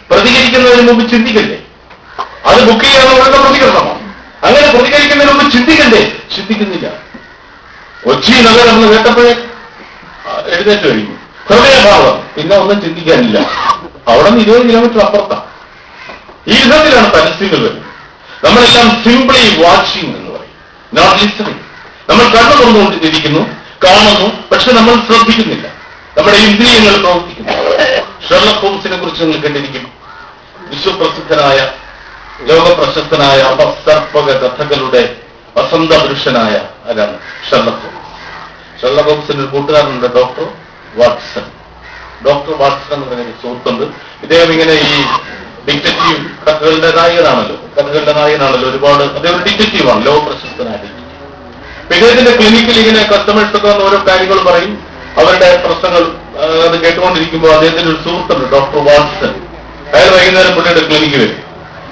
പ്രതികരിക്കുന്നതിന് മുമ്പ് ചിന്തിക്കണ്ടേ? അത് ബുക്ക് ചെയ്യാനുള്ള പ്രതികരണമാണ്. അങ്ങനെ പ്രതികരിക്കുന്നതിന് മുമ്പ് ചിന്തിക്കണ്ടേ? ചിന്തിക്കുന്നില്ല. കൊച്ചി നഗരം എന്ന് കേട്ടപ്പോഴേ എഴുന്നേറ്റ് കഴിഞ്ഞു. ഹൃദയഭാവം, പിന്നെ ഒന്നും ചിന്തിക്കാനില്ല. അവിടെ നിന്ന് 20 കിലോമീറ്റർ അപ്പുറത്താണ്. ഈ വിധത്തിലാണ് പരസ്യങ്ങൾ വരുന്നത്. നമ്മളെല്ലാം സിംപ്ലി വാച്ചിങ് എന്ന് പറയും, നോട്ട് ലിസണിങ്. നമ്മൾ കണ്ണു തുറന്നുകൊണ്ടിരിക്കുന്നു, കാണുന്നു, പക്ഷെ നമ്മൾ ശ്രദ്ധിക്കുന്നില്ല, നമ്മുടെ ഇന്ദ്രിയങ്ങൾ പ്രവർത്തിക്കുന്നു. ഷെർലക് ഹോംസിനെ കുറിച്ച് നിങ്ങൾ കണ്ടിരിക്കും. വിശ്വപ്രസിദ്ധനായ, ലോകപ്രശസ്തനായ അപസർപ്പക കഥകളുടെ വസന്ത പുരുഷനായ ആരാണ്? Sherlock Holmes. ഷെർലക് ഹോംസിന് ഒരു കൂട്ടുകാരനുണ്ട്, ഡോക്ടർ വാട്സൺ. ഡോക്ടർ വാട്സൺ എന്ന് പറയുന്ന ഒരു സുഹൃത്തുണ്ട്. ഇദ്ദേഹം ഇങ്ങനെ ഈ ഡിറ്റക്റ്റീവ് കഥകളുടെ നായകനാണല്ലോ. ഒരുപാട് അദ്ദേഹം ഒരു ഡിറ്റക്റ്റീവാണ്, ലോകപ്രശസ്തനായ ഡിറ്റക്റ്റീവ്. ഇദ്ദേഹത്തിന്റെ ക്ലിനിക്കിൽ ഇങ്ങനെ കസ്റ്റമേഴ്സ് ഒക്കെ വന്ന് ഓരോ കാര്യങ്ങൾ പറയും, അവരുടെ പ്രശ്നങ്ങൾ അത് കേട്ടുകൊണ്ടിരിക്കുമ്പോൾ അദ്ദേഹത്തിന്റെ ഒരു സുഹൃത്തുണ്ട്, ഡോക്ടർ വാട്സൺ. അയാൾ വൈകുന്നേരം പുള്ളിയുടെ ക്ലിനിക്ക് വരും.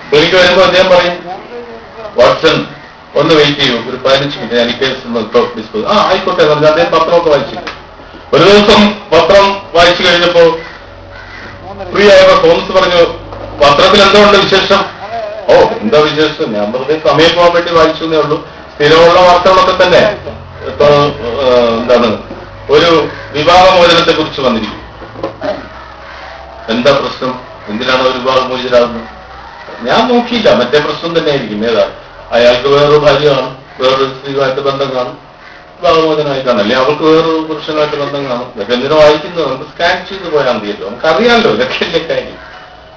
ക്ലിനിക്ക് വരുമ്പോൾ അദ്ദേഹം പറയും, വാട്സൺ ഒന്ന് വെയിറ്റ് ചെയ്യൂ, ഒരു 15 മിനിറ്റ്, ഞാൻ ഈ കേസ് ഡിസ്കസ്. ആയിക്കോട്ടെ പറഞ്ഞു. അദ്ദേഹം പത്രമൊക്കെ വായിച്ചു. ഒരു ദിവസം പത്രം വായിച്ചു കഴിഞ്ഞപ്പോ ഫ്രീ ആയപ്പോ ഹോംസ് പറഞ്ഞു, പത്രത്തിൽ എന്തുകൊണ്ട് വിശേഷം? ഓ, എന്താ വിശേഷം? ഞാൻ വെറുതെ സമയം പോകാൻ വേണ്ടി വായിച്ചു എന്നേ ഉള്ളൂ. സ്ഥിരമുള്ള വാർത്തകളൊക്കെ തന്നെ. ഇപ്പൊ എന്താണ്, ഒരു വിവാഹമോചനത്തെ കുറിച്ച് വന്നിരിക്കും. എന്താ പ്രശ്നം? എന്തിനാണ് ഒരു വിവാഹമോചിതരാകുന്നത്? ഞാൻ നോക്കിയില്ല, മറ്റേ പ്രശ്നം തന്നെ ആയിരിക്കും. ഏതാ, അയാൾക്ക് വേറൊരു ഭാര്യ കാണും, വേറൊരു സ്ത്രീയുമായിട്ട് ബന്ധം കാണും, വിവാഹമോചനമായി കാണും, അല്ലെങ്കിൽ അവൾക്ക് വേറൊരു പുരുഷനുമായിട്ട് ബന്ധം കാണും. ഇതൊക്കെ എന്തിനാ വായിക്കുന്നത്? നമുക്ക് സ്കാൻ ചെയ്ത് പോയാൽ മതിയല്ലോ, നമുക്കറിയാമല്ലോ ഇതൊക്കെ അല്ലേ കാര്യം.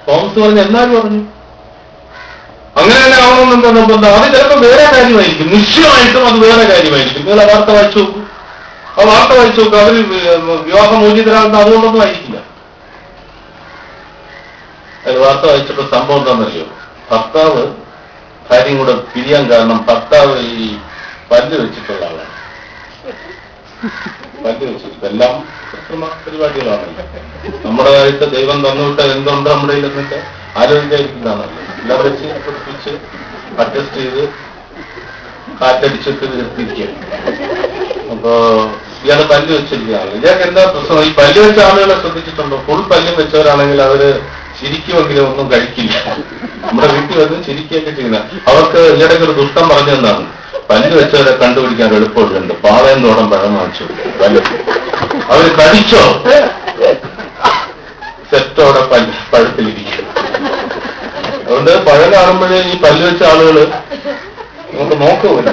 തോമസ് പറഞ്ഞു, എന്നാലും പറഞ്ഞു അങ്ങനെ തന്നെ ആവണമെന്ന് നിർബന്ധം. അത് ചിലപ്പോൾ വേറെ കാര്യമായിരിക്കും, നിശ്ചയമായിട്ടും അത് വേറെ കാര്യമായിരിക്കും. നിങ്ങൾ ആ വാർത്ത വായിച്ചു നോക്കൂ, അവര് വിവാഹമോചിതരാകുന്ന അതുകൊണ്ടൊന്നും ആയിരിക്കില്ല. അത് വാർത്ത വായിച്ചപ്പോ സംഭവം എന്താണെന്നറിയോ? ഭർത്താവ് കാര്യം കൂടെ പിരിയാൻ കാരണം ഭർത്താവ് ഈ പല്ല് വെച്ചിട്ടുള്ള ആളാണ്. പല്ല് വെച്ചിട്ട് എല്ലാം കൃത്രിമ പരിപാടികളാണല്ലോ. നമ്മുടെ കാലത്ത് ദൈവം തന്നുവിട്ട എന്തുണ്ട് നമ്മുടെ ഇല്ലെന്നൊക്കെ ആലോചിക്കാതിരിക്കുന്നതാണല്ലോ. എല്ലാം വെച്ച് പിടിപ്പിച്ച് അഡ്ജസ്റ്റ് ചെയ്ത് കാറ്റടിച്ചൊക്കെ നിർത്തിയിരിക്കുകയാണ്. അപ്പോ ഇയാള് പല്ല് വെച്ചിരിക്കുകയാണ്. ഇയാൾക്ക് എന്താ പ്രശ്നം? ഈ പല്ല് വെച്ച ആളുകളെ ശ്രദ്ധിച്ചിട്ടുണ്ടോ? ഫുൾ പല്ലും വെച്ചവരാണെങ്കിൽ അവര് ചിരിക്കുമെങ്കിലും ഒന്നും കഴിക്കില്ല. നമ്മുടെ വീട്ടിൽ വന്ന് ചിരിക്കുകയൊക്കെ ചെയ്യുന്ന അവർക്ക് ഈയിടയ്ക്ക് ഒരു ദുഷ്ടം പറഞ്ഞു തന്നാണ്, പല്ല് വെച്ചവരെ കണ്ടുപിടിക്കാൻ എളുപ്പമുണ്ട്, പാളയം തോടം പഴം വാങ്ങിച്ചു പല്ല് അവര് കടിച്ചോ സെറ്റോടെ പഴത്തിലിരിക്കും. അതുകൊണ്ട് പഴം കാണുമ്പോഴേ ഈ പല്ല് വെച്ച ആളുകള് നമുക്ക് നോക്കുമില്ല.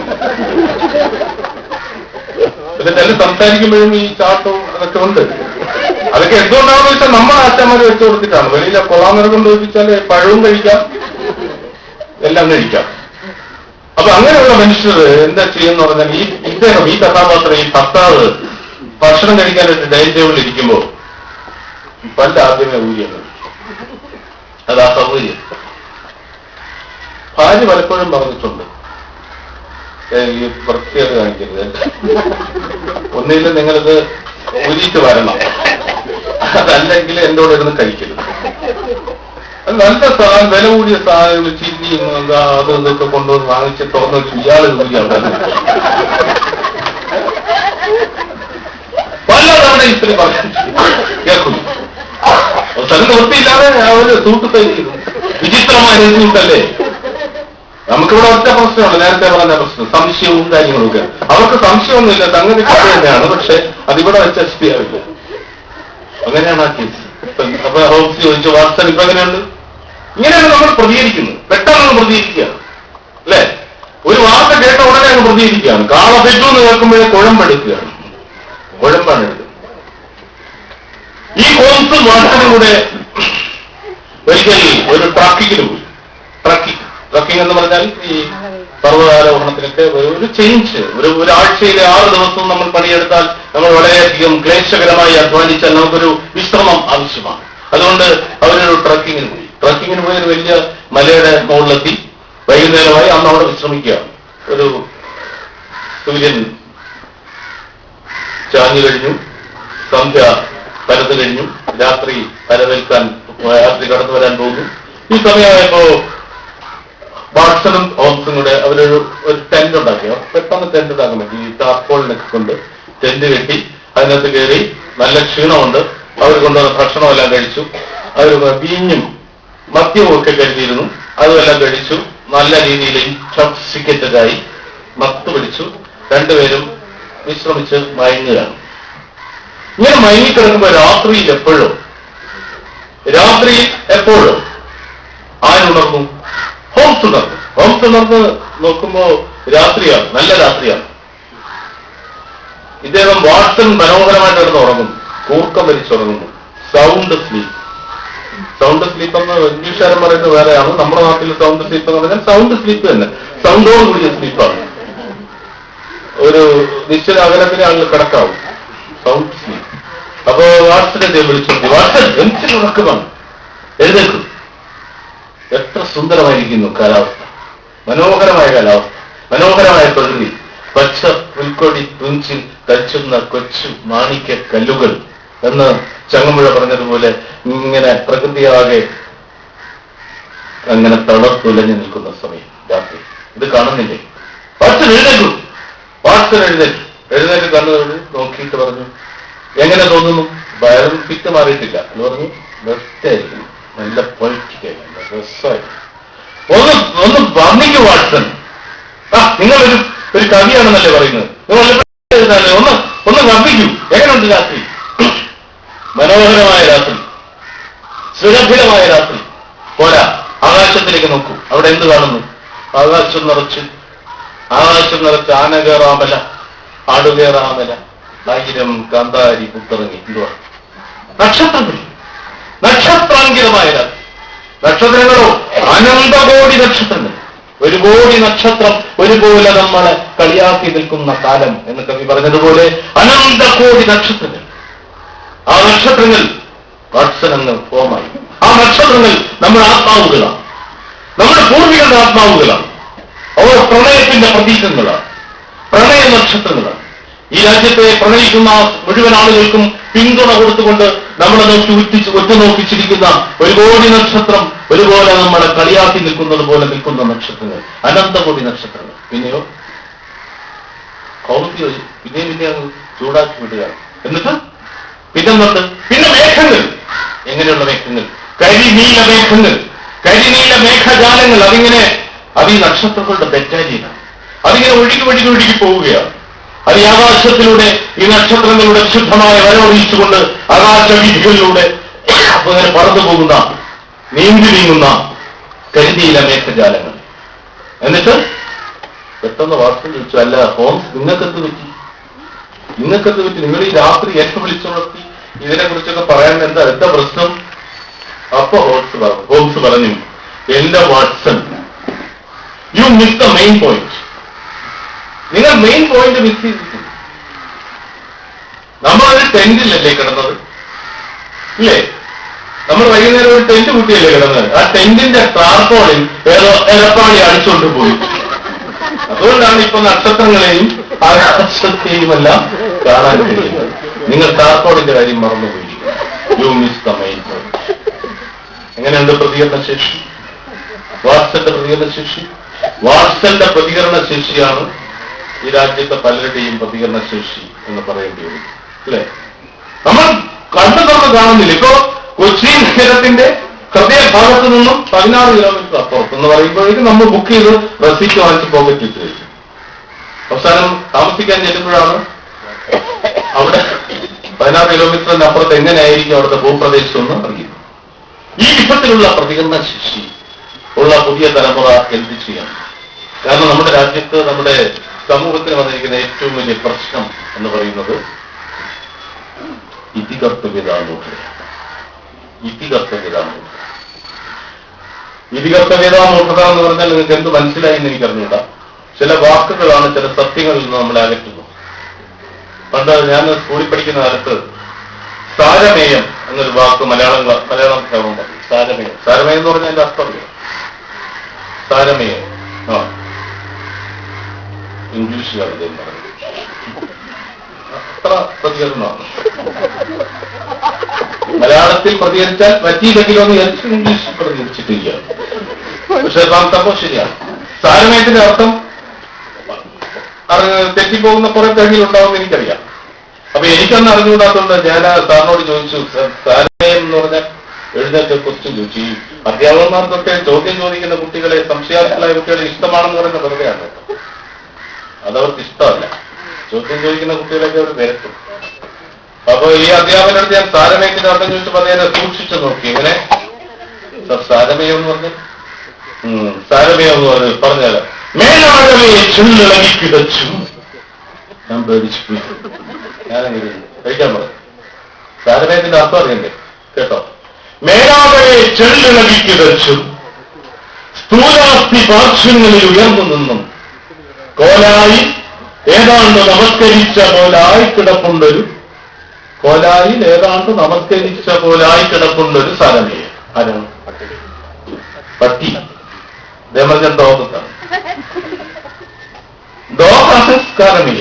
പിന്നെ ചില സംസാരിക്കുമ്പോഴും ഈ ചാട്ടവും അതൊക്കെ ഉണ്ട്. അതൊക്കെ എന്തുകൊണ്ടാണെന്ന് വെച്ചാൽ നമ്മൾ ആശാന്മാര് വെച്ചു കൊടുത്തിട്ടാണ്. വെളിയിലെ കൊള്ളാമര കൊണ്ട് വെച്ചാല് പഴവും കഴിക്കാം, എല്ലാം കഴിക്കാം. അപ്പൊ അങ്ങനെയുള്ള മനുഷ്യർ എന്താ ചെയ്യുന്ന പറഞ്ഞാൽ, ഈ കഥാപാത്രം, ഈ ഭർത്താവ് ഭക്ഷണം കഴിക്കാനായിട്ട് ഡൈനിങ് ടേബിളിൽ ഇരിക്കുമ്പോ പല്ല് ആദ്യമേ ഊരിയാണ്. അതാ സൗകര്യം. ഭാര്യ പലപ്പോഴും പറഞ്ഞിട്ടുണ്ട്, ഈ വൃത്തിയത് കാണിക്കരുത്, ഒന്നിലും നിങ്ങളിത് ഊരിയിട്ട് വരണം, അതല്ലെങ്കിൽ എന്റെ കൂടെ ഇരുന്ന് കഴിക്കരുത്. നല്ല സാധനം, വില കൂടിയ സാധനങ്ങൾ, ചിരിയും അത് ഇതൊക്കെ കൊണ്ടുവന്ന് വാങ്ങിച്ച് തുറന്നു വെച്ച് ഇയാള് ഊരി അവിടെ പലതവണ ഇത്തിരി കേൾക്കുന്നു. സ്ഥലം വൃത്തിയില്ലാതെ അവര് സൂട്ട് തയ്ക്കുന്നു. വിചിത്രമായ സൂട്ടല്ലേ. നമുക്കിവിടെ ഒറ്റ പ്രശ്നമുണ്ട്, നേരത്തെ പറഞ്ഞ പ്രശ്നം, സംശയവും കാര്യങ്ങളൊക്കെ. അവർക്ക് സംശയമൊന്നുമില്ല, സംഗതി കഥ തന്നെയാണ്, പക്ഷെ അതിവിടെ വെച്ച് എസ്പിയാവില്ല. അങ്ങനെയാണ് ആ കേസ്. അപ്പൊ ഹോംസ് ചോദിച്ചു, വാട്സൺ ഇപ്പൊ എങ്ങനെയുണ്ട്? ഇങ്ങനെയാണ് നമ്മൾ പ്രതികരിക്കുന്നത്. പെട്ടെന്ന് പ്രതികരിക്കുകയാണ് അല്ലെ? ഒരു വാർത്ത കേട്ട ഉടനെ അങ്ങ് പ്രതികരിക്കുകയാണ്. കാള പെറ്റു എന്ന് കേൾക്കുമ്പോഴേ കുഴമ്പെടുക്കുകയാണ്, കുഴമ്പാണ് എടുക്കുന്നത്. ഈ ഹോംസും വാട്സണും കൂടെ ഒരിക്കൽ ഒരു ട്രക്കിങ്ങിന് പോയി. ട്രക്കിംഗ് എന്ന് പറഞ്ഞാൽ ഈ പർവ്വതാരോഹണത്തിനൊക്കെ ഒരു ചേഞ്ച്, ഒരാഴ്ചയിലെ 6 ദിവസവും നമ്മൾ പണിയെടുത്താൽ, നമ്മൾ വളരെയധികം ക്ലേശകരമായി അധ്വാനിച്ചാൽ നമുക്കൊരു വിശ്രമം ആവശ്യമാണ്. അതുകൊണ്ട് അവരൊരു ട്രക്കിങ്ങിന് പോയി. ഒരു വലിയ മലയുടെ മുകളിലെത്തി. വൈകുന്നേരമായി അന്ന് അവിടെ വിശ്രമിക്കുക. ഒരു സൂര്യൻ ചാഞ്ഞു കഴിഞ്ഞു, സന്ധ്യ പരത് കഴിഞ്ഞു, രാത്രി കടന്നു വരാൻ പോകുന്നു. ഈ സമയമായപ്പോ വാട്സണും ഹോംസും കൂടെ അവരൊരു ടെന്റ് ഉണ്ടാക്കി. പെട്ടെന്ന് ടെന്റ് ഉണ്ടാക്കാൻ പറ്റി. ഈ ടാർപോളിനൊക്കെ കൊണ്ട് ടെന്റ് കെട്ടി അതിനകത്ത് കയറി. നല്ല ക്ഷീണമുണ്ട്. അവർ കൊണ്ടുവന്ന ഭക്ഷണമെല്ലാം കഴിച്ചു. അവർ വീഞ്ഞും മദ്യവും ഒക്കെ കരുതിയിരുന്നു, അതുമെല്ലാം കഴിച്ചു. നല്ല രീതിയിൽ ഇൻടോക്സിക്കേറ്റഡായി മത്ത് പിടിച്ചു. രണ്ടുപേരും വിശ്രമിച്ച് മയങ്ങുകയാണ്. ഇങ്ങനെ മയങ്ങിക്കിടക്കുമ്പോ രാത്രിയിൽ എപ്പോഴും ആരുണർന്നു? ഹോംസ് ഉണർന്നു. ഹോംസ് ഉണർന്ന് നോക്കുമ്പോ രാത്രിയാണ്, നല്ല രാത്രിയാണ്. ഇദ്ദേഹം വാട്സൺ മനോഹരമായിട്ട് കിടന്ന് ഉറങ്ങുന്നു, കൂർക്കം വലിച്ചുറങ്ങുന്നു. Sound sleep. സൗണ്ട് സ്ലീപ്പ് എന്ന് ഇംഗ്ലീഷുകാരൻ പറയുന്നത് വേറെയാണ്. നമ്മുടെ നാട്ടിൽ സൗണ്ട് സ്ലീപ്പ് എന്ന് പറഞ്ഞാൽ സൗണ്ട് സ്ലീപ്പ് തന്നെ, സൗണ്ടോട് കൂടിയ സ്ലീപ്പാണ്. ഒരു നിശ്ചിത അകലത്തിന് ആളുകൾ കിടക്കാവും. Sound sleep. അപ്പോ വാട്സനെ വിളിച്ചു, വാട്സൻ എന്തിന് ഉറക്കമാണ്, എഴുന്നേക്കും. എത്ര സുന്ദരമായിരിക്കുന്നു കാലാവസ്ഥ, മനോഹരമായ കാലാവസ്ഥ, മനോഹരമായ പ്രകൃതി, പച്ച പുൽക്കൊടി തുഞ്ചിൽ തച്ചുന്ന കൊച്ചു മാണിക്യ കല്ലുകൾ എന്ന് ചങ്ങമ്പുഴ പറഞ്ഞതുപോലെ ഇങ്ങനെ പ്രകൃതിയാകെ അങ്ങനെ തളർത്തുലഞ്ഞു നിൽക്കുന്ന സമയം രാത്രി. ഇത് കാണുന്നില്ലേ? വാട്സൻ എഴുന്നേക്കും. വാട്സൻ എഴുന്നേറ്റ് കണ്ണുകൊണ്ട് നോക്കിയിട്ട് പറഞ്ഞു, എങ്ങനെ തോന്നുന്നു? വയറും ഫിറ്റ് മാറിയിട്ടില്ല എന്ന് പറഞ്ഞു. ബെസ്റ്റായിരിക്കുന്നു, നല്ല പൊളിറ്റിക്കായി, നല്ല രസമായിരുന്നു. ഒന്ന് വർണ്ണിക്കൂ വാട്സൻ. നിങ്ങളൊരു കവിയാണെന്നല്ലേ പറയുന്നത്, നിങ്ങൾ ഒന്ന് വർണ്ണിക്കൂ. എങ്ങനെയുണ്ട് രാത്രി? മനോഹരമായ രാത്രി, സുരഭിതമായ രാത്രി. പോരാ, ആകാശത്തിലേക്ക് നോക്കൂ. അവിടെ എന്ത് കാണുന്നു? ആകാശം നിറച്ച് ആനകേറാമല, ആടുകേറാമല, 1000 കാന്താരി പുത്തിറങ്ങി. എന്തുവാ? നക്ഷത്രങ്ങൾ, നക്ഷത്രാങ്കിതമായ രാത്രി. നക്ഷത്രങ്ങളോ അനന്തകോടി നക്ഷത്രങ്ങൾ. 1 കോടി നക്ഷത്രം ഒരുപോലെ നമ്മളെ കളിയാക്കി നിൽക്കുന്ന കാലം എന്ന് കവി പറഞ്ഞതുപോലെ അനന്തകോടി നക്ഷത്രങ്ങൾ. ആ നക്ഷത്രങ്ങൾ വാട്സനെന്ന് ഫോമായി. ആ നക്ഷത്രങ്ങൾ നമ്മുടെ ആത്മാവുകളാണ്, നമ്മുടെ പൂർവികളുടെ ആത്മാവുകളാണ്. അവർ പ്രണയത്തിന്റെ പ്രതീകങ്ങളാണ്, പ്രണയ നക്ഷത്രങ്ങളാണ്. ഈ രാജ്യത്തെ പ്രണയിക്കുന്ന മുഴുവൻ ആളുകൾക്കും പിന്തുണ കൊടുത്തുകൊണ്ട് നമ്മളെ ഒറ്റുനോക്കിച്ചിരിക്കുന്ന 1 കോടി നക്ഷത്രം ഒരുപോലെ നമ്മളെ കളിയാക്കി നിൽക്കുന്നത് പോലെ നിൽക്കുന്ന നക്ഷത്രങ്ങൾ, അനന്തകോടി നക്ഷത്രങ്ങൾ. പിന്നെയോ കൗമുദി പിന്നെ ചൂടാക്കി വിടുകയാണ്. എന്നിട്ട് പിന്നെ മേഘങ്ങൾ. എങ്ങനെയുള്ള മേഘങ്ങൾ? കരിനീല മേഘങ്ങൾ, കരിനീല മേഘജാലങ്ങൾ. അത് ഈ നക്ഷത്രങ്ങളുടെ ബറ്റാലിയനാണ്. അതിങ്ങനെ ഒഴുകി പോവുകയാണ്. അത് ഈ ആകാശത്തിലൂടെ ഈ നക്ഷത്രങ്ങളുടെ ശുദ്ധമായ വരവറിയിച്ചുകൊണ്ട് ആകാശവീഥികളിലൂടെ അങ്ങനെ പറന്നു പോകുന്ന, നീന്തി നീങ്ങുന്ന കരിനീല മേഘജാലങ്ങൾ. എന്നിട്ട് പെട്ടെന്ന് വാർത്ത ചോദിച്ചു, അല്ല ഹോംസ്, നിങ്ങൾക്കെന്ത് പറ്റി? നിങ്ങൾ ഈ രാത്രി എന്നെ വിളിച്ചുണർത്തി ഇതിനെ കുറിച്ചൊക്കെ പറയാൻ എന്താ പ്രശ്നം? അപ്പൊ ഹോംസ് പറഞ്ഞു, എന്റെ Watson, U miss the main point. നിങ്ങൾ മെയിൻ പോയിന്റ് മിസ് ചെയ്തിരിക്കുന്നു. നമ്മളൊരു ടെന്റിലല്ലേ കിടന്നത്, ഇല്ലേ? നമ്മൾ വൈകുന്നേരം ഒരു ടെന്റ് കുട്ടിയല്ലേ കിടന്നത്. ആ ടെന്റിന്റെ ടാർപോളിൽ ഏതോ എരപ്പാളി അടിച്ചുകൊണ്ട് പോയി. അതുകൊണ്ടാണ് ഇപ്പൊ നക്ഷത്രങ്ങളെയും ആകാശത്തെയും എല്ലാം കാണാൻ കഴിയുന്നത്. നിങ്ങൾ ടാർപോളിന്റെ കാര്യം മറന്നുപോയിരിക്കുന്നു. You miss the main point. എങ്ങനെയുണ്ട് പ്രതികരണശേഷി? വാട്സന്റെ പ്രതികരണശേഷി? വാട്സന്റെ പ്രതികരണശേഷിയാണ് ഈ രാജ്യത്തെ പലരുടെയും പ്രതികരണശേഷി എന്ന് പറയേണ്ടി വരും, അല്ലേ? നമ്മൾ കണ്ടു കാണുന്നില്ല. ഇപ്പോ കൊച്ചി നഗരത്തിന്റെ ഹൃദയഭാഗത്തു നിന്നും 16 കിലോമീറ്റർ അപ്പുറത്തെന്ന് പറയുമ്പോഴേക്കും നമ്മൾ ബുക്ക് ചെയ്ത് റെസിപ്റ്റ് വാങ്ങിച്ച് പോക്കറ്റ് ഇട്ട് വെച്ചു. അവസാനം താമസിക്കാൻ ചെല്ലുമ്പോഴാണ് അവിടെ 16 കിലോമീറ്ററിന്റെ അപ്പുറത്ത് എങ്ങനെയായിരിക്കും അവിടുത്തെ ഭൂപ്രദേശം എന്ന് അറിയുന്നു. ഈ വിധത്തിലുള്ള പ്രതികരണശേഷി ഉള്ള പുതിയ തലമുറ എന്ത് ചെയ്യണം? കാരണം നമ്മുടെ രാജ്യത്ത്, നമ്മുടെ സമൂഹത്തിന് വന്നിരിക്കുന്ന ഏറ്റവും വലിയ പ്രശ്നം എന്ന് പറയുന്നത് ഇതികർത്തവ്യതാമൂഢതയാണ്. ഇതികർത്തവ്യതാമൂഢത എന്ന് പറഞ്ഞാൽ നിങ്ങൾക്ക് എന്ത് മനസ്സിലായി എന്ന് എനിക്കറിഞ്ഞൂടാ. ചില വാക്കുകളാണ് ചില സത്യങ്ങളിൽ നിന്ന് നമ്മളെ അകറ്റുന്നു. പണ്ട് ഞാൻ സ്കൂളിൽ പഠിക്കുന്ന കാലത്ത് സാരമേയം എന്നൊരു വാക്ക് മലയാളം ഉണ്ട്. സാരമേയം എന്ന് പറഞ്ഞാൽ എന്റെ അർത്ഥമില്ല. സാരമേയം ഇംഗ്ലീഷിലാണ് ഇതെന്ന് പറയുന്നത്. അത്ര പ്രതികരണമാണ്. മലയാളത്തിൽ പ്രതികരിച്ചാൽ പറ്റിയില്ലെങ്കിലോ എന്ന് വിചാരിച്ച് ഇംഗ്ലീഷിൽ പ്രതികരിച്ചിട്ടില്ല. പക്ഷെ സംഭവം ശരിയാണ്. സാരമേയത്തിന്റെ അർത്ഥം തെറ്റിപ്പോകുന്ന കുറെ കഴിവുണ്ടാവുമെന്ന് എനിക്കറിയാം. അപ്പൊ എനിക്കൊന്നും അറിഞ്ഞുകൂടാത്തതുകൊണ്ട് ഞാൻ സാറിനോട് ചോദിച്ചു, സാരമേയം എന്ന് പറഞ്ഞാൽ എഴുന്നേറ്റ് ക്വസ്റ്റ്യൻ ചോദിച്ചു. ഈ അധ്യാപകന്മാർക്കൊക്കെ ചോദ്യം ചോദിക്കുന്ന കുട്ടികളെ, സംശയാർത്ഥികളായ കുട്ടികളെ ഇഷ്ടമാണെന്ന് പറയുന്ന വെറുതെയാണ്. അതവർക്ക് ഇഷ്ടമല്ല. ചോദ്യം ചോദിക്കുന്ന കുട്ടികളൊക്കെ അവർ വിരട്ടും. അപ്പൊ ഈ അധ്യാപകനോട് ഞാൻ സാരമേയത്തിന്റെ അർത്ഥം ചോദിച്ചപ്പോൾ അദ്ദേഹം സൂക്ഷിച്ചു നോക്കി. ഇങ്ങനെ സാരമേയം എന്ന് പറഞ്ഞ് സാരമേ എന്ന് പറഞ്ഞാല് മേലാകവേ ചൊല്ലിളകി കിതച്ചു. ഞാൻ പേടിച്ചു പോയി. ഞാനങ്ങനെ കഴിക്കാൻ പറഞ്ഞു. സാരമേത്തിന്റെ അർത്ഥം അറിയണ്ടേ? കേട്ടോ. മേലാകവേ ചൊല്ലിളകി കിതച്ചു, സ്ഥൂലാസ്ഥി പാർശ്വങ്ങളിൽ ഉയർന്നു നിന്നും കോലായി ഏതാണ്ട് നമസ്കരിച്ച പോലായി കിടപ്പുണ്ടൊരു കോലായിൽ ഏതാണ്ട് നമസ്കരിച്ച പോലായി കിടപ്പുണ്ടൊരു സാരമേയ. ആരാണ്? പട്ടി. ദേമജൻ ഡോഗത്താണ്. ഡോഗാണ് സാരമേയ,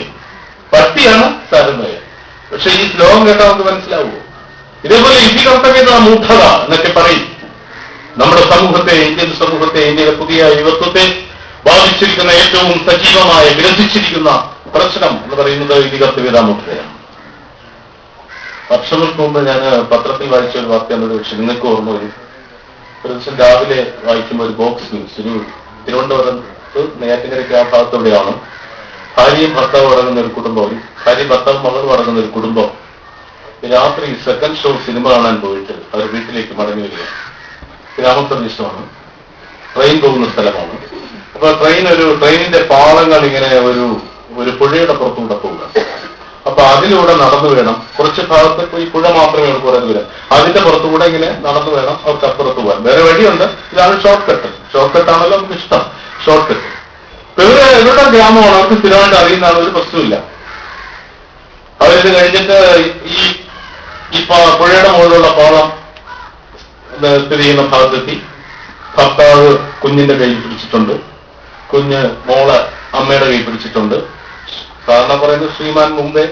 പട്ടിയാണ് സാരമേയ. പക്ഷെ ഈ ശ്ലോകം കേട്ടാൽ നമുക്ക് മനസ്സിലാവുമോ? ഇതേപോലെ ഇതികർത്തവ്യത മൂഢത എന്നൊക്കെ പറയും. നമ്മുടെ സമൂഹത്തെ, ഇന്ത്യൻ സമൂഹത്തെ, ഇന്ത്യയിലെ പുതിയ യുവത്വത്തെ ബാധിച്ചിരിക്കുന്ന ഏറ്റവും സജീവമായ ഗ്രസിച്ചിരിക്കുന്ന പ്രശ്നം എന്ന് പറയുന്നത് ഇതികർത്തവ്യത മൂഢതയാണ്. വർഷങ്ങൾക്ക് മുമ്പ് ഞാൻ പത്രത്തിൽ വായിച്ച ഒരു വാർത്ത എന്നത് പക്ഷെ നിങ്ങൾക്ക് ഓർമ്മ വരും. ഒരു ദിവസം രാവിലെ വായിക്കുമ്പോൾ ഒരു ബോക്സ് ന്യൂസ്, ഒരു തിരുവനന്തപുരത്ത് നെയ്യാറ്റിൻകരയ്ക്ക് ആ ഭാഗത്തോടെയാണ്. ഭാര്യയും ഭർത്താവും അടങ്ങുന്ന ഒരു കുടുംബം, ഭാര്യയും ഭർത്താവും മകളും അടങ്ങുന്ന ഒരു കുടുംബം രാത്രി സെക്കൻഡ് ഷോ സിനിമ കാണാൻ പോയിട്ട് അവർ വീട്ടിലേക്ക് മടങ്ങി വരികയാണ്. ഗ്രാമപ്രദേശമാണ്, ട്രെയിൻ പോകുന്ന സ്ഥലമാണ്. അപ്പൊ ട്രെയിനിന്റെ പാളങ്ങൾ ഇങ്ങനെ ഒരു പുഴയുടെ പുറത്തുകൂടെ പോവുക. അപ്പൊ അതിലൂടെ നടന്നു വേണം, കുറച്ച് ഭാഗത്ത് ഈ പുഴ മാത്രമേ ഉള്ളൂ കുറെ ദൂരം, അതിന്റെ പുറത്തുകൂടെ ഇങ്ങനെ നടന്നു വേണം അവർക്ക് അപ്പുറത്ത് പോകാൻ. വേറെ വഴിയുണ്ട്, ഇതാണ് ഷോർട്ട് കട്ട്. ഷോർട്ട് കട്ടാണല്ലോ നമുക്ക് ഇഷ്ടം, ഷോർട്ട് കട്ട്. ഇവരുടെ ഗ്രാമമാണ്, അവർക്ക് സ്ഥിരമായിട്ട് അറിയുന്നതാണ്, ഒരു പ്രശ്നമില്ല. അവരിത് കഴിഞ്ഞിട്ട് ഈ പുഴയുടെ മുകളിലുള്ള പാളം സ്ഥിതി ചെയ്യുന്ന ഭാഗത്തെത്തി. ഭർത്താവ് കുഞ്ഞിന്റെ കൈ പിടിച്ചിട്ടുണ്ട്, കുഞ്ഞ് മോള് അമ്മയുടെ കൈ പിടിച്ചിട്ടുണ്ട്. സാധാരണ പറയുന്നത് ശ്രീമാൻ മുമ്പേ,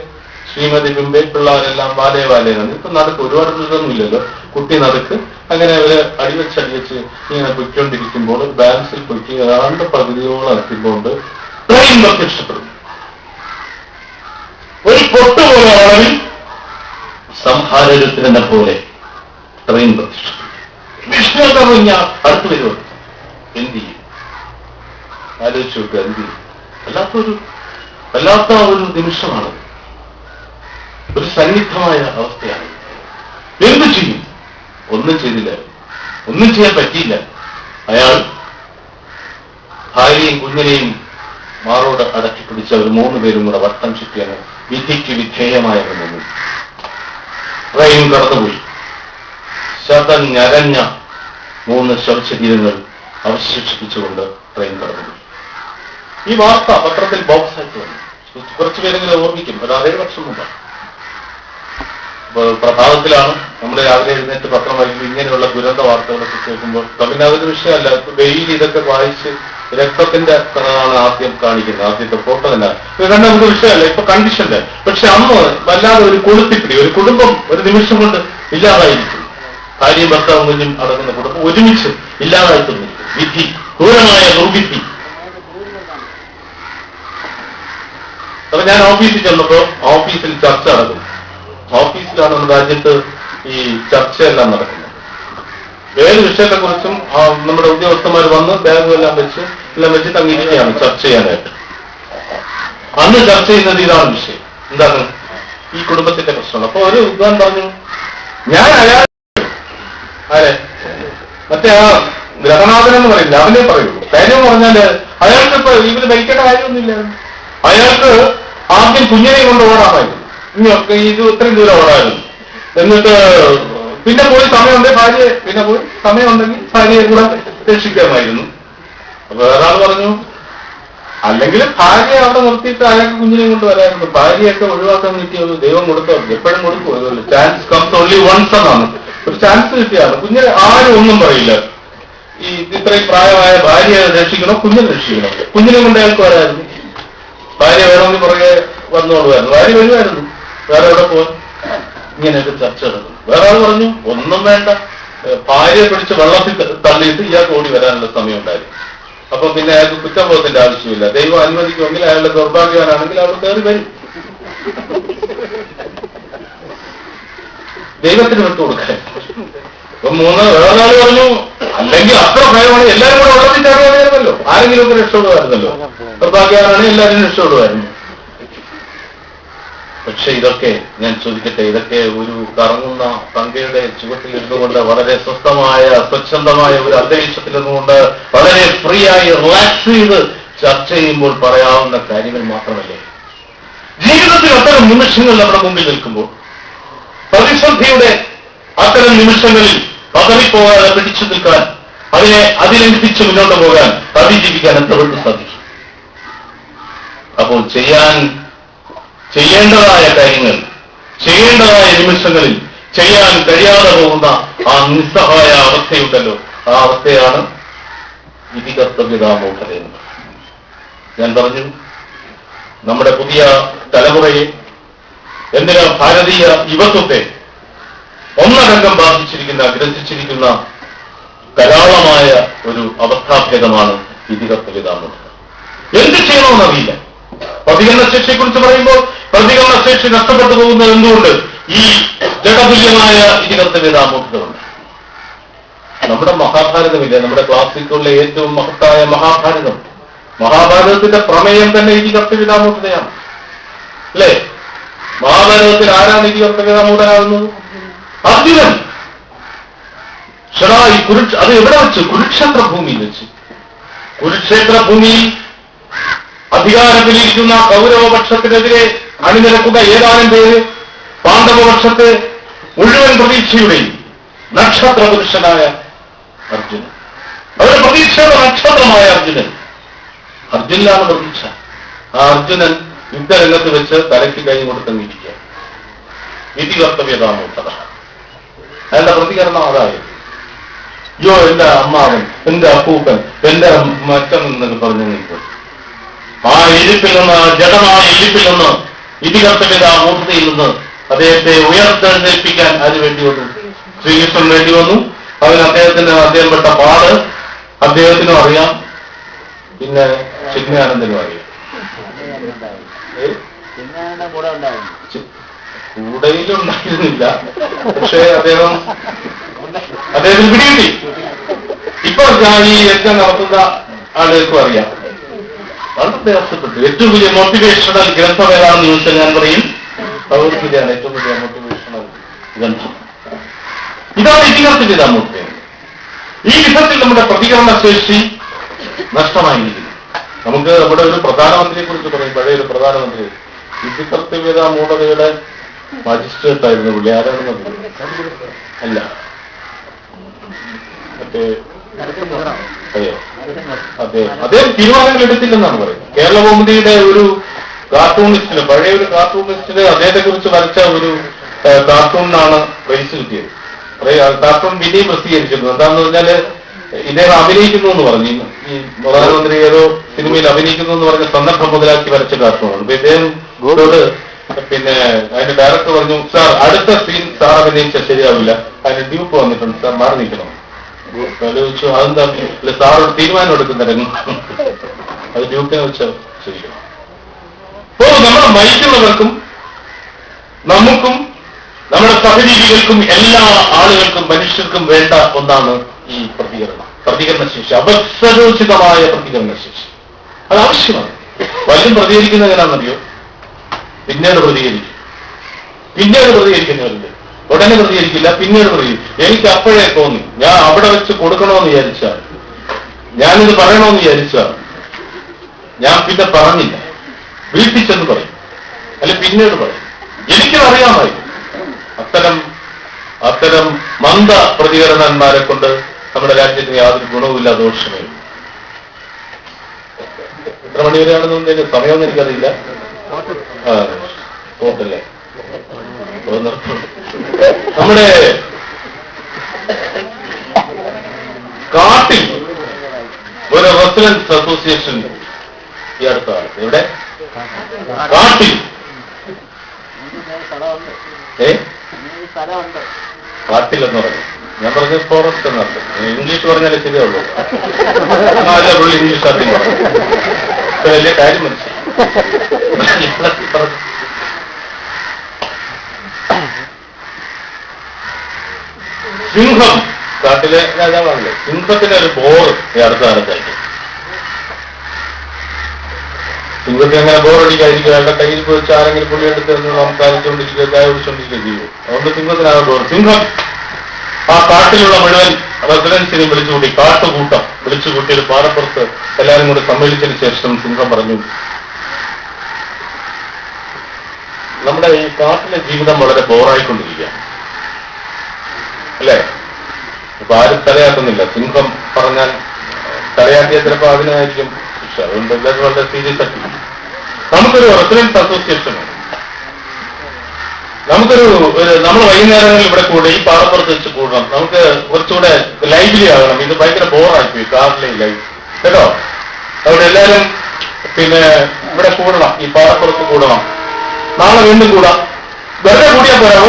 ശ്രീമതി മുമ്പേ, പിള്ളേരെല്ലാം വാലേ വാലയാണ്. ഇപ്പൊ നടുക്ക് ഒരുപാട് ദൂരമൊന്നുമില്ലല്ലോ, കുട്ടി നടുക്ക്. അങ്ങനെ അവര് അടിവെച്ച് ഇങ്ങനെ പൊയ്ക്കൊണ്ടിരിക്കുമ്പോൾ ബാലൻസിൽ പൊയ്ക്ക് ഏതാണ്ട് പകുതിയോളം എത്തിക്കൊണ്ട് ട്രെയിൻ പ്രത്യക്ഷപ്പെടുന്നു. ഒരു പൊട്ടുപോലെ അളവിൽ സംഹാരത്തിനെ പോലെ ട്രെയിൻ പ്രത്യക്ഷപ്പെടുന്നു. വിഷ്ണുക്കെ കഴിഞ്ഞാൽ അടുത്ത് വരുമോ? എന്ത് ചെയ്യും? ആലോചിച്ചു നോക്കുക, എന്ത് ചെയ്യും? വല്ലാത്ത ഒരു നിമിഷമാണ്, ഒരു സന്നിഗ്ധമായ അവസ്ഥയാണ്. എന്ത് ചെയ്യും? ഒന്നും ചെയ്തില്ല, ഒന്നും ചെയ്യാൻ പറ്റിയില്ല. അയാൾ ഭാര്യയും കുഞ്ഞിനെയും മാറോട് അടക്കി പിടിച്ച ഒരു 3 പേരും കൂടെ വട്ടം ചുറ്റിയാണ് വിധിക്ക് വിധേയമായ നിന്നു. ട്രെയിൻ കടന്നുപോയി. ശതഞ്ഞരഞ്ഞ 3 ശവശരീരങ്ങൾ അവശേഷിപ്പിച്ചുകൊണ്ട് ട്രെയിൻ കടന്നുപോയി. ഈ വാർത്ത പത്രത്തിൽ ബോക്സ് ആയിട്ട് വന്നു. കുറച്ചു പേരെങ്കിലും ഓർമ്മിക്കും, ഒരു 6-7 വർഷം മുമ്പാണ്. പ്രഭാതത്തിലാണ് നമ്മൾ രാവിലെ എഴുന്നേറ്റ് പത്രം വായിക്കുമ്പോൾ ഇങ്ങനെയുള്ള ദുരന്ത വാർത്തകളൊക്കെ കേൾക്കുമ്പോൾ തമിഴ്നാടിന്റെ വിഷയമല്ല, ഡെയിലി ഇതൊക്കെ വായിച്ച് രക്തത്തിന്റെ കഥയാണ് ആദ്യം കാണിക്കുന്നത്. ആദ്യത്തെ ഫോട്ടോ തന്നെ ഇത് നമുക്ക് വിഷയമല്ല, ഇപ്പൊ കണ്ടീഷന്റെ. പക്ഷെ അന്ന് വല്ലാതെ ഒരു കൊളുത്തിപ്പിടി, ഒരു കുടുംബം ഒരു നിമിഷം കൊണ്ട് ഇല്ലാതായിരിക്കും. ഭാര്യയും ഭർത്താവും കുഞ്ഞും അടങ്ങുന്ന കുടുംബം ഒരുമിച്ച് ഇല്ലാതായിട്ടുണ്ട്. വിധി, ക്രൂരമായ ദുർവിധി. അപ്പൊ ഞാൻ ഓഫീസിൽ ചെന്നപ്പോ ഓഫീസിൽ ചർച്ച നടക്കും. ഓഫീസിലാണ് നമ്മുടെ രാജ്യത്ത് ഈ ചർച്ചയെല്ലാം നടക്കുന്നത്. ഏത് വിഷയത്തെക്കുറിച്ചും നമ്മുടെ ഉദ്യോഗസ്ഥന്മാർ വന്ന് ബാഗും എല്ലാം വെച്ച് തങ്ങിയിരിക്കുകയാണ് ചർച്ച ചെയ്യാനായിട്ട്. അന്ന് ചർച്ച ചെയ്യുന്നത് ഇതാണ് വിഷയം. എന്താണ്? ഈ കുടുംബത്തിന്റെ പ്രശ്നമാണ്. അപ്പൊ ഒരു വിദ്വാൻ പറഞ്ഞു, ഞാൻ ആരെ മറ്റേ ആ ഗ്രഹനാഥൻ എന്ന് പറയില്ല, അവനെ പറയുള്ളൂ. കാര്യം പറഞ്ഞാല് അയാൾക്ക് ഇപ്പൊ ഇവര് മരിക്കേണ്ട കാര്യമൊന്നുമില്ല. അയാൾക്ക് ആദ്യം കുഞ്ഞിനെ കൊണ്ട് ഓടാമായിരുന്നു, ഇനിയൊക്കെ ഇത് ഇത്രയും ദൂരം ഓടായിരുന്നു. എന്നിട്ട് പിന്നെ പോയി സമയമുണ്ടെങ്കിൽ ഭാര്യയെ കൂടെ രക്ഷിക്കാമായിരുന്നു. അപ്പൊ വേറൊരാൾ പറഞ്ഞു, അല്ലെങ്കിൽ ഭാര്യയെ അവിടെ നിർത്തിയിട്ട് അയാൾക്ക് കുഞ്ഞിനെ കൊണ്ട് വരായിരുന്നു. ഭാര്യയൊക്കെ ഒഴിവാക്കാൻ കിട്ടിയത് ദൈവം കൊടുത്തോ, എപ്പോഴും കൊടുക്കും. ചാൻസ് കംസ് ഓൺലി വൺസ് എന്നാണ്. ഒരു ചാൻസ് കിട്ടിയാണ്. കുഞ്ഞിനെ ആരും ഒന്നും പറയില്ല. ഈ ഇത്രയും പ്രായമായ ഭാര്യയെ രക്ഷിക്കണോ കുഞ്ഞിനെ രക്ഷിക്കണോ? കുഞ്ഞിനെ കൊണ്ട് അയാൾക്ക് വരായിരുന്നു. ഭാര്യ വേണമെങ്കിൽ പുറകെ വന്നോളുമായിരുന്നു. ഭാര്യ വരുമായിരുന്നു. വേറെ എവിടെ പോകാൻ? ഇങ്ങനെയൊക്കെ ചർച്ച നടക്കും. വേറെ ആൾ പറഞ്ഞു, ഒന്നും വേണ്ട, ഭാര്യയെ പിടിച്ച് വെള്ളത്തിൽ തള്ളിയിട്ട് ഇയാൾക്ക് ഓടി വരാനുള്ള സമയം ഉണ്ടായിരുന്നു. അപ്പൊ പിന്നെ അയാൾക്ക് കുറ്റബോധത്തിന്റെ ആവശ്യമില്ല. ദൈവം അനുവദിക്കുമെങ്കിൽ അയാളുടെ ദൗർഭാഗ്യവാനാണെങ്കിൽ അവൾ കയറി വരും. ദൈവത്തിന് വിട്ടു കൊടുക്കാൻ. അപ്പൊ വേറൊരാൾ പറഞ്ഞു, അല്ലെങ്കിൽ അത്ര ഭയമാണ്, എല്ലാവരും കൂടെ വെള്ളത്തിൽ ചാടുകയായിരുന്നല്ലോ, ആരെങ്കിലും ഒക്കെ രക്ഷപ്പെടുമായിരുന്നല്ലോ. ദൗർഭാഗ്യവാനാണെങ്കിൽ എല്ലാവരും രക്ഷപ്പെടുമായിരുന്നു. പക്ഷെ പക്ഷെ ഇതൊക്കെ ഞാൻ ചോദിക്കട്ടെ, ഇതൊക്കെ ഒരു കറങ്ങുന്ന പങ്കയുടെ ചുവട്ടിൽ ഇരുന്നുകൊണ്ട് വളരെ സ്വസ്ഥമായ സ്വച്ഛന്തമായ ഒരു അന്തരീക്ഷത്തിൽ ഇരുന്നുകൊണ്ട് വളരെ ഫ്രീ ആയി റിലാക്സ് ചെയ്ത് ചർച്ച ചെയ്യുമ്പോൾ പറയാവുന്ന കാര്യങ്ങൾ മാത്രമല്ലേ? ജീവിതത്തിൽ അത്തരം നിമിഷങ്ങൾ നമ്മുടെ മുമ്പിൽ നിൽക്കുമ്പോൾ പ്രതിസന്ധിയുടെ അത്തരം നിമിഷങ്ങളിൽ പതറിപ്പോകാതെ പിടിച്ചു നിൽക്കാൻ, അതിനെ അതിലംഘിച്ച് മുന്നോട്ട് പോകാൻ, അതിജീവിക്കാൻ എത്രവർക്ക് സാധിക്കും? അപ്പോൾ ചെയ്യേണ്ടതായ കാര്യങ്ങൾ ചെയ്യേണ്ടതായ നിമിഷങ്ങളിൽ ചെയ്യാൻ കഴിയാതെ പോകുന്ന ആ നിസ്സഹായ അവസ്ഥയുണ്ടല്ലോ, ആ അവസ്ഥയാണ് ഇതികർത്തവ്യതാമൂഢതയെന്ന്. ഞാൻ പറഞ്ഞു, നമ്മുടെ പുതിയ തലമുറയെ, എന്തിനാ ഭാരതീയ യുവത്വത്തെ ഒന്നടങ്കം ബാധിച്ചിരിക്കുന്ന, ഗ്രസിച്ചിരിക്കുന്ന കരാളമായ ഒരു അവസ്ഥാഭേദമാണ് ഇതികർത്തവ്യതാമൂഢത. എന്ത് ചെയ്യണമെന്നറിയില്ല. പ്രതികരണശേഷിയെക്കുറിച്ച് പറയുമ്പോൾ പ്രതികരണശേഷി നഷ്ടപ്പെട്ടു പോകുന്നത് എന്തുകൊണ്ട്? ഈ ജഡതുല്യമായ ഇതികർത്തവ്യതാമൂഢത കൊണ്ട്. നമ്മുടെ മഹാഭാരതമില്ലേ, നമ്മുടെ ക്ലാസിക്കുകളിലെ ഏറ്റവും മഹത്തായ മഹാഭാരതം, മഹാഭാരതത്തിന്റെ പ്രമേയം തന്നെ ഇതികർത്തവ്യതാമൂഢതയാണ് അല്ലേ? മഹാഭാരതത്തിൽ ആരാണ് ഇതികർത്തവ്യതാമൂഢനാകുന്നത്? അർജുനൻ. അത് എവിടെ വെച്ച്? കുരുക്ഷേത്ര ഭൂമിയിൽ വെച്ച്. കുരുക്ഷേത്ര ഭൂമിയിൽ അധികാരത്തിലിരിക്കുന്ന കൗരവപക്ഷത്തിനെതിരെ അണിനിരക്കുന്ന ഏതാനും പേര് പാണ്ഡവപക്ഷത്തെ മുഴുവൻ പ്രതീക്ഷയുടെയും നക്ഷത്ര പുരുഷനായ അർജുനൻ, അവരുടെ പ്രതീക്ഷയുടെ നക്ഷത്രമായ അർജുനനാണ് പ്രതീക്ഷ. ആ അർജുനൻ യുദ്ധരംഗത്ത് വെച്ച് തലയ്ക്ക് കൈ കൊടുത്തെന്നിരിക്കുക. ഇതികർത്തവ്യതാമൂഢത. അയാളുടെ പ്രതികരണം അതായത്, യോ എന്റെ അമ്മാവൻ, എന്റെ അപ്പൂപ്പൻ, എന്റെ മച്ചൻ എന്നൊക്കെ പറഞ്ഞു നിൽക്കും. ആ ഇരിപ്പിൽ നിന്ന്, ജഡമായ ഇരിപ്പിൽ നിന്ന്, ഇതികർത്തവ്യതാമൂഢതയിൽ നിന്ന് അദ്ദേഹത്തെ ഉയർത്തെഴുന്നേൽപ്പിക്കാൻ അതിന് വേണ്ടി വന്നു. ശ്രീകൃഷ്ണൻ വേണ്ടി വന്നു. അതിന് അദ്ദേഹം പെട്ട പാട് അദ്ദേഹത്തിനും അറിയാം, പിന്നെ ചിന്മയാനന്ദനും അറിയാം. കൂടയിലുണ്ടായിരുന്നില്ല, പക്ഷേ അദ്ദേഹത്തിന് പിടികിട്ടി. ഇപ്പൊ ഈ യജ്ഞം നടത്തുന്ന ആളുകൾക്കും അറിയാം. വളരെ പ്രയാസപ്പെട്ടു. ഏറ്റവും വലിയ മോട്ടിവേഷണൽ ഗ്രന്ഥം ഏതാണെന്ന് ചോദിച്ചാൽ ഞാൻ പറയും ഭഗവത്ഗീതയാണ് ഏറ്റവും വലിയ മോട്ടിവേഷണൽ ഗ്രന്ഥം. ഇതാണ് ഇതികർത്തവ്യതാമൂഢത. ഈ വിധത്തിൽ നമ്മുടെ പ്രതികരണശേഷി നഷ്ടമായിരിക്കുന്നു. നമുക്ക് നമ്മുടെ ഒരു പ്രധാനമന്ത്രിയെ കുറിച്ച് പറയും, പഴയ ഒരു പ്രധാനമന്ത്രി, ഇതികർത്തവ്യതാമൂഢതയുടെ മജിസ്ട്രേറ്റ് ആയിരുന്നു പുള്ളി. ആരാണെന്ന് അല്ല, മറ്റേ അദ്ദേഹം തീരുമാനങ്ങൾ എടുത്തില്ലെന്നാണ് പറയുന്നത്. കേരളകൗമുദിയുടെ ഒരു കാർട്ടൂണിസ്റ്റിന്, പഴയ ഒരു കാർട്ടൂണിസ്റ്റിന് അദ്ദേഹത്തെ കുറിച്ച് വരച്ച ഒരു കാർട്ടൂണിനാണ് പ്രൈസ് കിട്ടിയത്. കാർട്ടൂൺ പിന്നെയും പ്രസിദ്ധീകരിച്ചിരുന്നു. എന്താണെന്ന് പറഞ്ഞാല് ഇദ്ദേഹം അഭിനയിക്കുന്നു എന്ന് പറഞ്ഞു, ഈ പ്രധാനമന്ത്രി ഏതോ സിനിമയിൽ അഭിനയിക്കുന്നു എന്ന് പറഞ്ഞ സന്ദർഭം മുതലാക്കി വരച്ച കാർട്ടൂണാണ്. അപ്പൊ ഇദ്ദേഹം പിന്നെ അതിന്റെ ഡയറക്ടർ പറഞ്ഞു, സാർ അടുത്ത സീൻ സാർ അഭിനയിച്ചാൽ ശരിയാവില്ല, അതിന് ഡ്യൂപ്പ് വന്നിട്ടുണ്ട്, സാർ മാറി നിൽക്കണം. ചോദിച്ചു, അതെന്താ? ഇല്ല, സാർ ഒരു തീരുമാനം എടുക്കുന്ന രംഗം, അത് ഡ്യൂപ്പിനെ വെച്ച് ശരിക്കണം. അപ്പോ നമ്മുടെ മരിക്കുന്നവർക്കും നമുക്കും നമ്മുടെ സഹജീവികൾക്കും എല്ലാ ആളുകൾക്കും മനുഷ്യർക്കും വേണ്ട ഒന്നാണ് ഈ പ്രതികരണശേഷി, അവസരോചിതമായ പ്രതികരണശേഷി. അത് ആവശ്യമാണ്. പലരും പ്രതികരിക്കുന്നത് എങ്ങനെയാണെന്നറിയോ? പിന്നീട് പ്രതികരിക്കുന്നവരുണ്ട്. ഉടനെ പ്രതികരിക്കില്ല, പിന്നീട് പ്രതികരിക്കും. എനിക്ക് അപ്പോഴേ തോന്നി, ഞാൻ അവിടെ വെച്ച് കൊടുക്കണമെന്ന് വിചാരിച്ചാൽ, ഞാനിത് പറയണമെന്ന് വിചാരിച്ചാൽ, ഞാൻ പിന്നെ പറഞ്ഞില്ല, വീട്ടിൽ ചെന്ന് പറയും, അല്ലെ പിന്നീട് പറയും. എനിക്കറിയാമായി അത്തരം മന്ദ പ്രതികരണന്മാരെ കൊണ്ട് നമ്മുടെ രാജ്യത്തിന് യാതൊരു ഗുണവുമില്ല, ദോഷമേ. എത്ര മണി വരെയാണെന്ന് സമയമൊന്നും എനിക്കറിയില്ല. ഓട്ടല്ലേ നമ്മുടെ കാട്ടിൽ ഒരു റെസിഡൻസ് അസോസിയേഷൻ ഈ അടുത്ത കാലത്ത് ഇവിടെ കാട്ടിൽ കാട്ടിലെന്ന് പറഞ്ഞു, ഞാൻ പറഞ്ഞ ഫോറസ്റ്റ് എന്നല്ല, ഇംഗ്ലീഷ് പറഞ്ഞാലേ ശരിയുള്ളൂ. പുള്ളി ഇംഗ്ലീഷ് ആദ്യം പറഞ്ഞു, വലിയ കാര്യം മനസ്സിലായി. സിംഹം, കാട്ടിലെ രാജാവാണല്ലോ, സിംഹത്തിന്റെ ഒരു ബോർ ഈ അടുത്ത കാലത്തായിട്ട്. സിംഹം ഇവർക്ക് എങ്ങനെ ബോറടിക്കാതിരിക്കുക, അയാളുടെ കയ്യിൽ വെച്ച് ആരെങ്കിലും പുള്ളി എടുത്ത് സംസാരിച്ചുകൊണ്ടിരിക്കുക, ചായ കുടിച്ചുകൊണ്ടിരിക്കുക ചെയ്യും. അതുകൊണ്ട് സിംഹത്തിനാകെ ബോർ. സിംഹം ആ കാട്ടിലുള്ള മുഴുവൻ റെസിഡൻസിനെ വിളിച്ചുകൂട്ടി, കാട്ടുകൂട്ടം വിളിച്ചുകൂട്ടി ഒരു പാറപ്പുറത്ത് എല്ലാവരും കൂടി സമ്മേളിച്ചതിന് ശേഷം സിംഹം പറഞ്ഞു, നമ്മുടെ ഈ കാട്ടിലെ ജീവിതം വളരെ ബോറായിക്കൊണ്ടിരിക്കുക അല്ലേ? ഇപ്പൊ ആരും തലയാക്കുന്നില്ല. സിംഹം പറഞ്ഞാൽ തലയാക്കിയ ചിലപ്പോൾ അതിനായിരിക്കും ശിക്ഷ. അതുകൊണ്ട് എല്ലാവരും വളരെ സീരിയസ് ആക്കി. നമുക്കൊരു റെസിഡൻസ് അസോസിയേഷൻ ആണ്. നമ്മൾ വൈകുന്നേരങ്ങളിൽ ഇവിടെ കൂടെ ഈ പാറപ്പുറത്ത് വെച്ച് കൂടണം. നമുക്ക് കുറച്ചുകൂടെ ലൈവ്ലി ആകണം. ഇത് ഭയങ്കര ബോറായിപ്പോയി കാറിലെ ലൈവ് കേട്ടോ. അവിടെ എല്ലാവരും ഇവിടെ കൂടണം, ഈ പാറപ്പുറത്ത് കൂടണം. നാളെ വീണ്ടും കൂടാം. വെറുതെ കൂടിയാൽ പോരാ,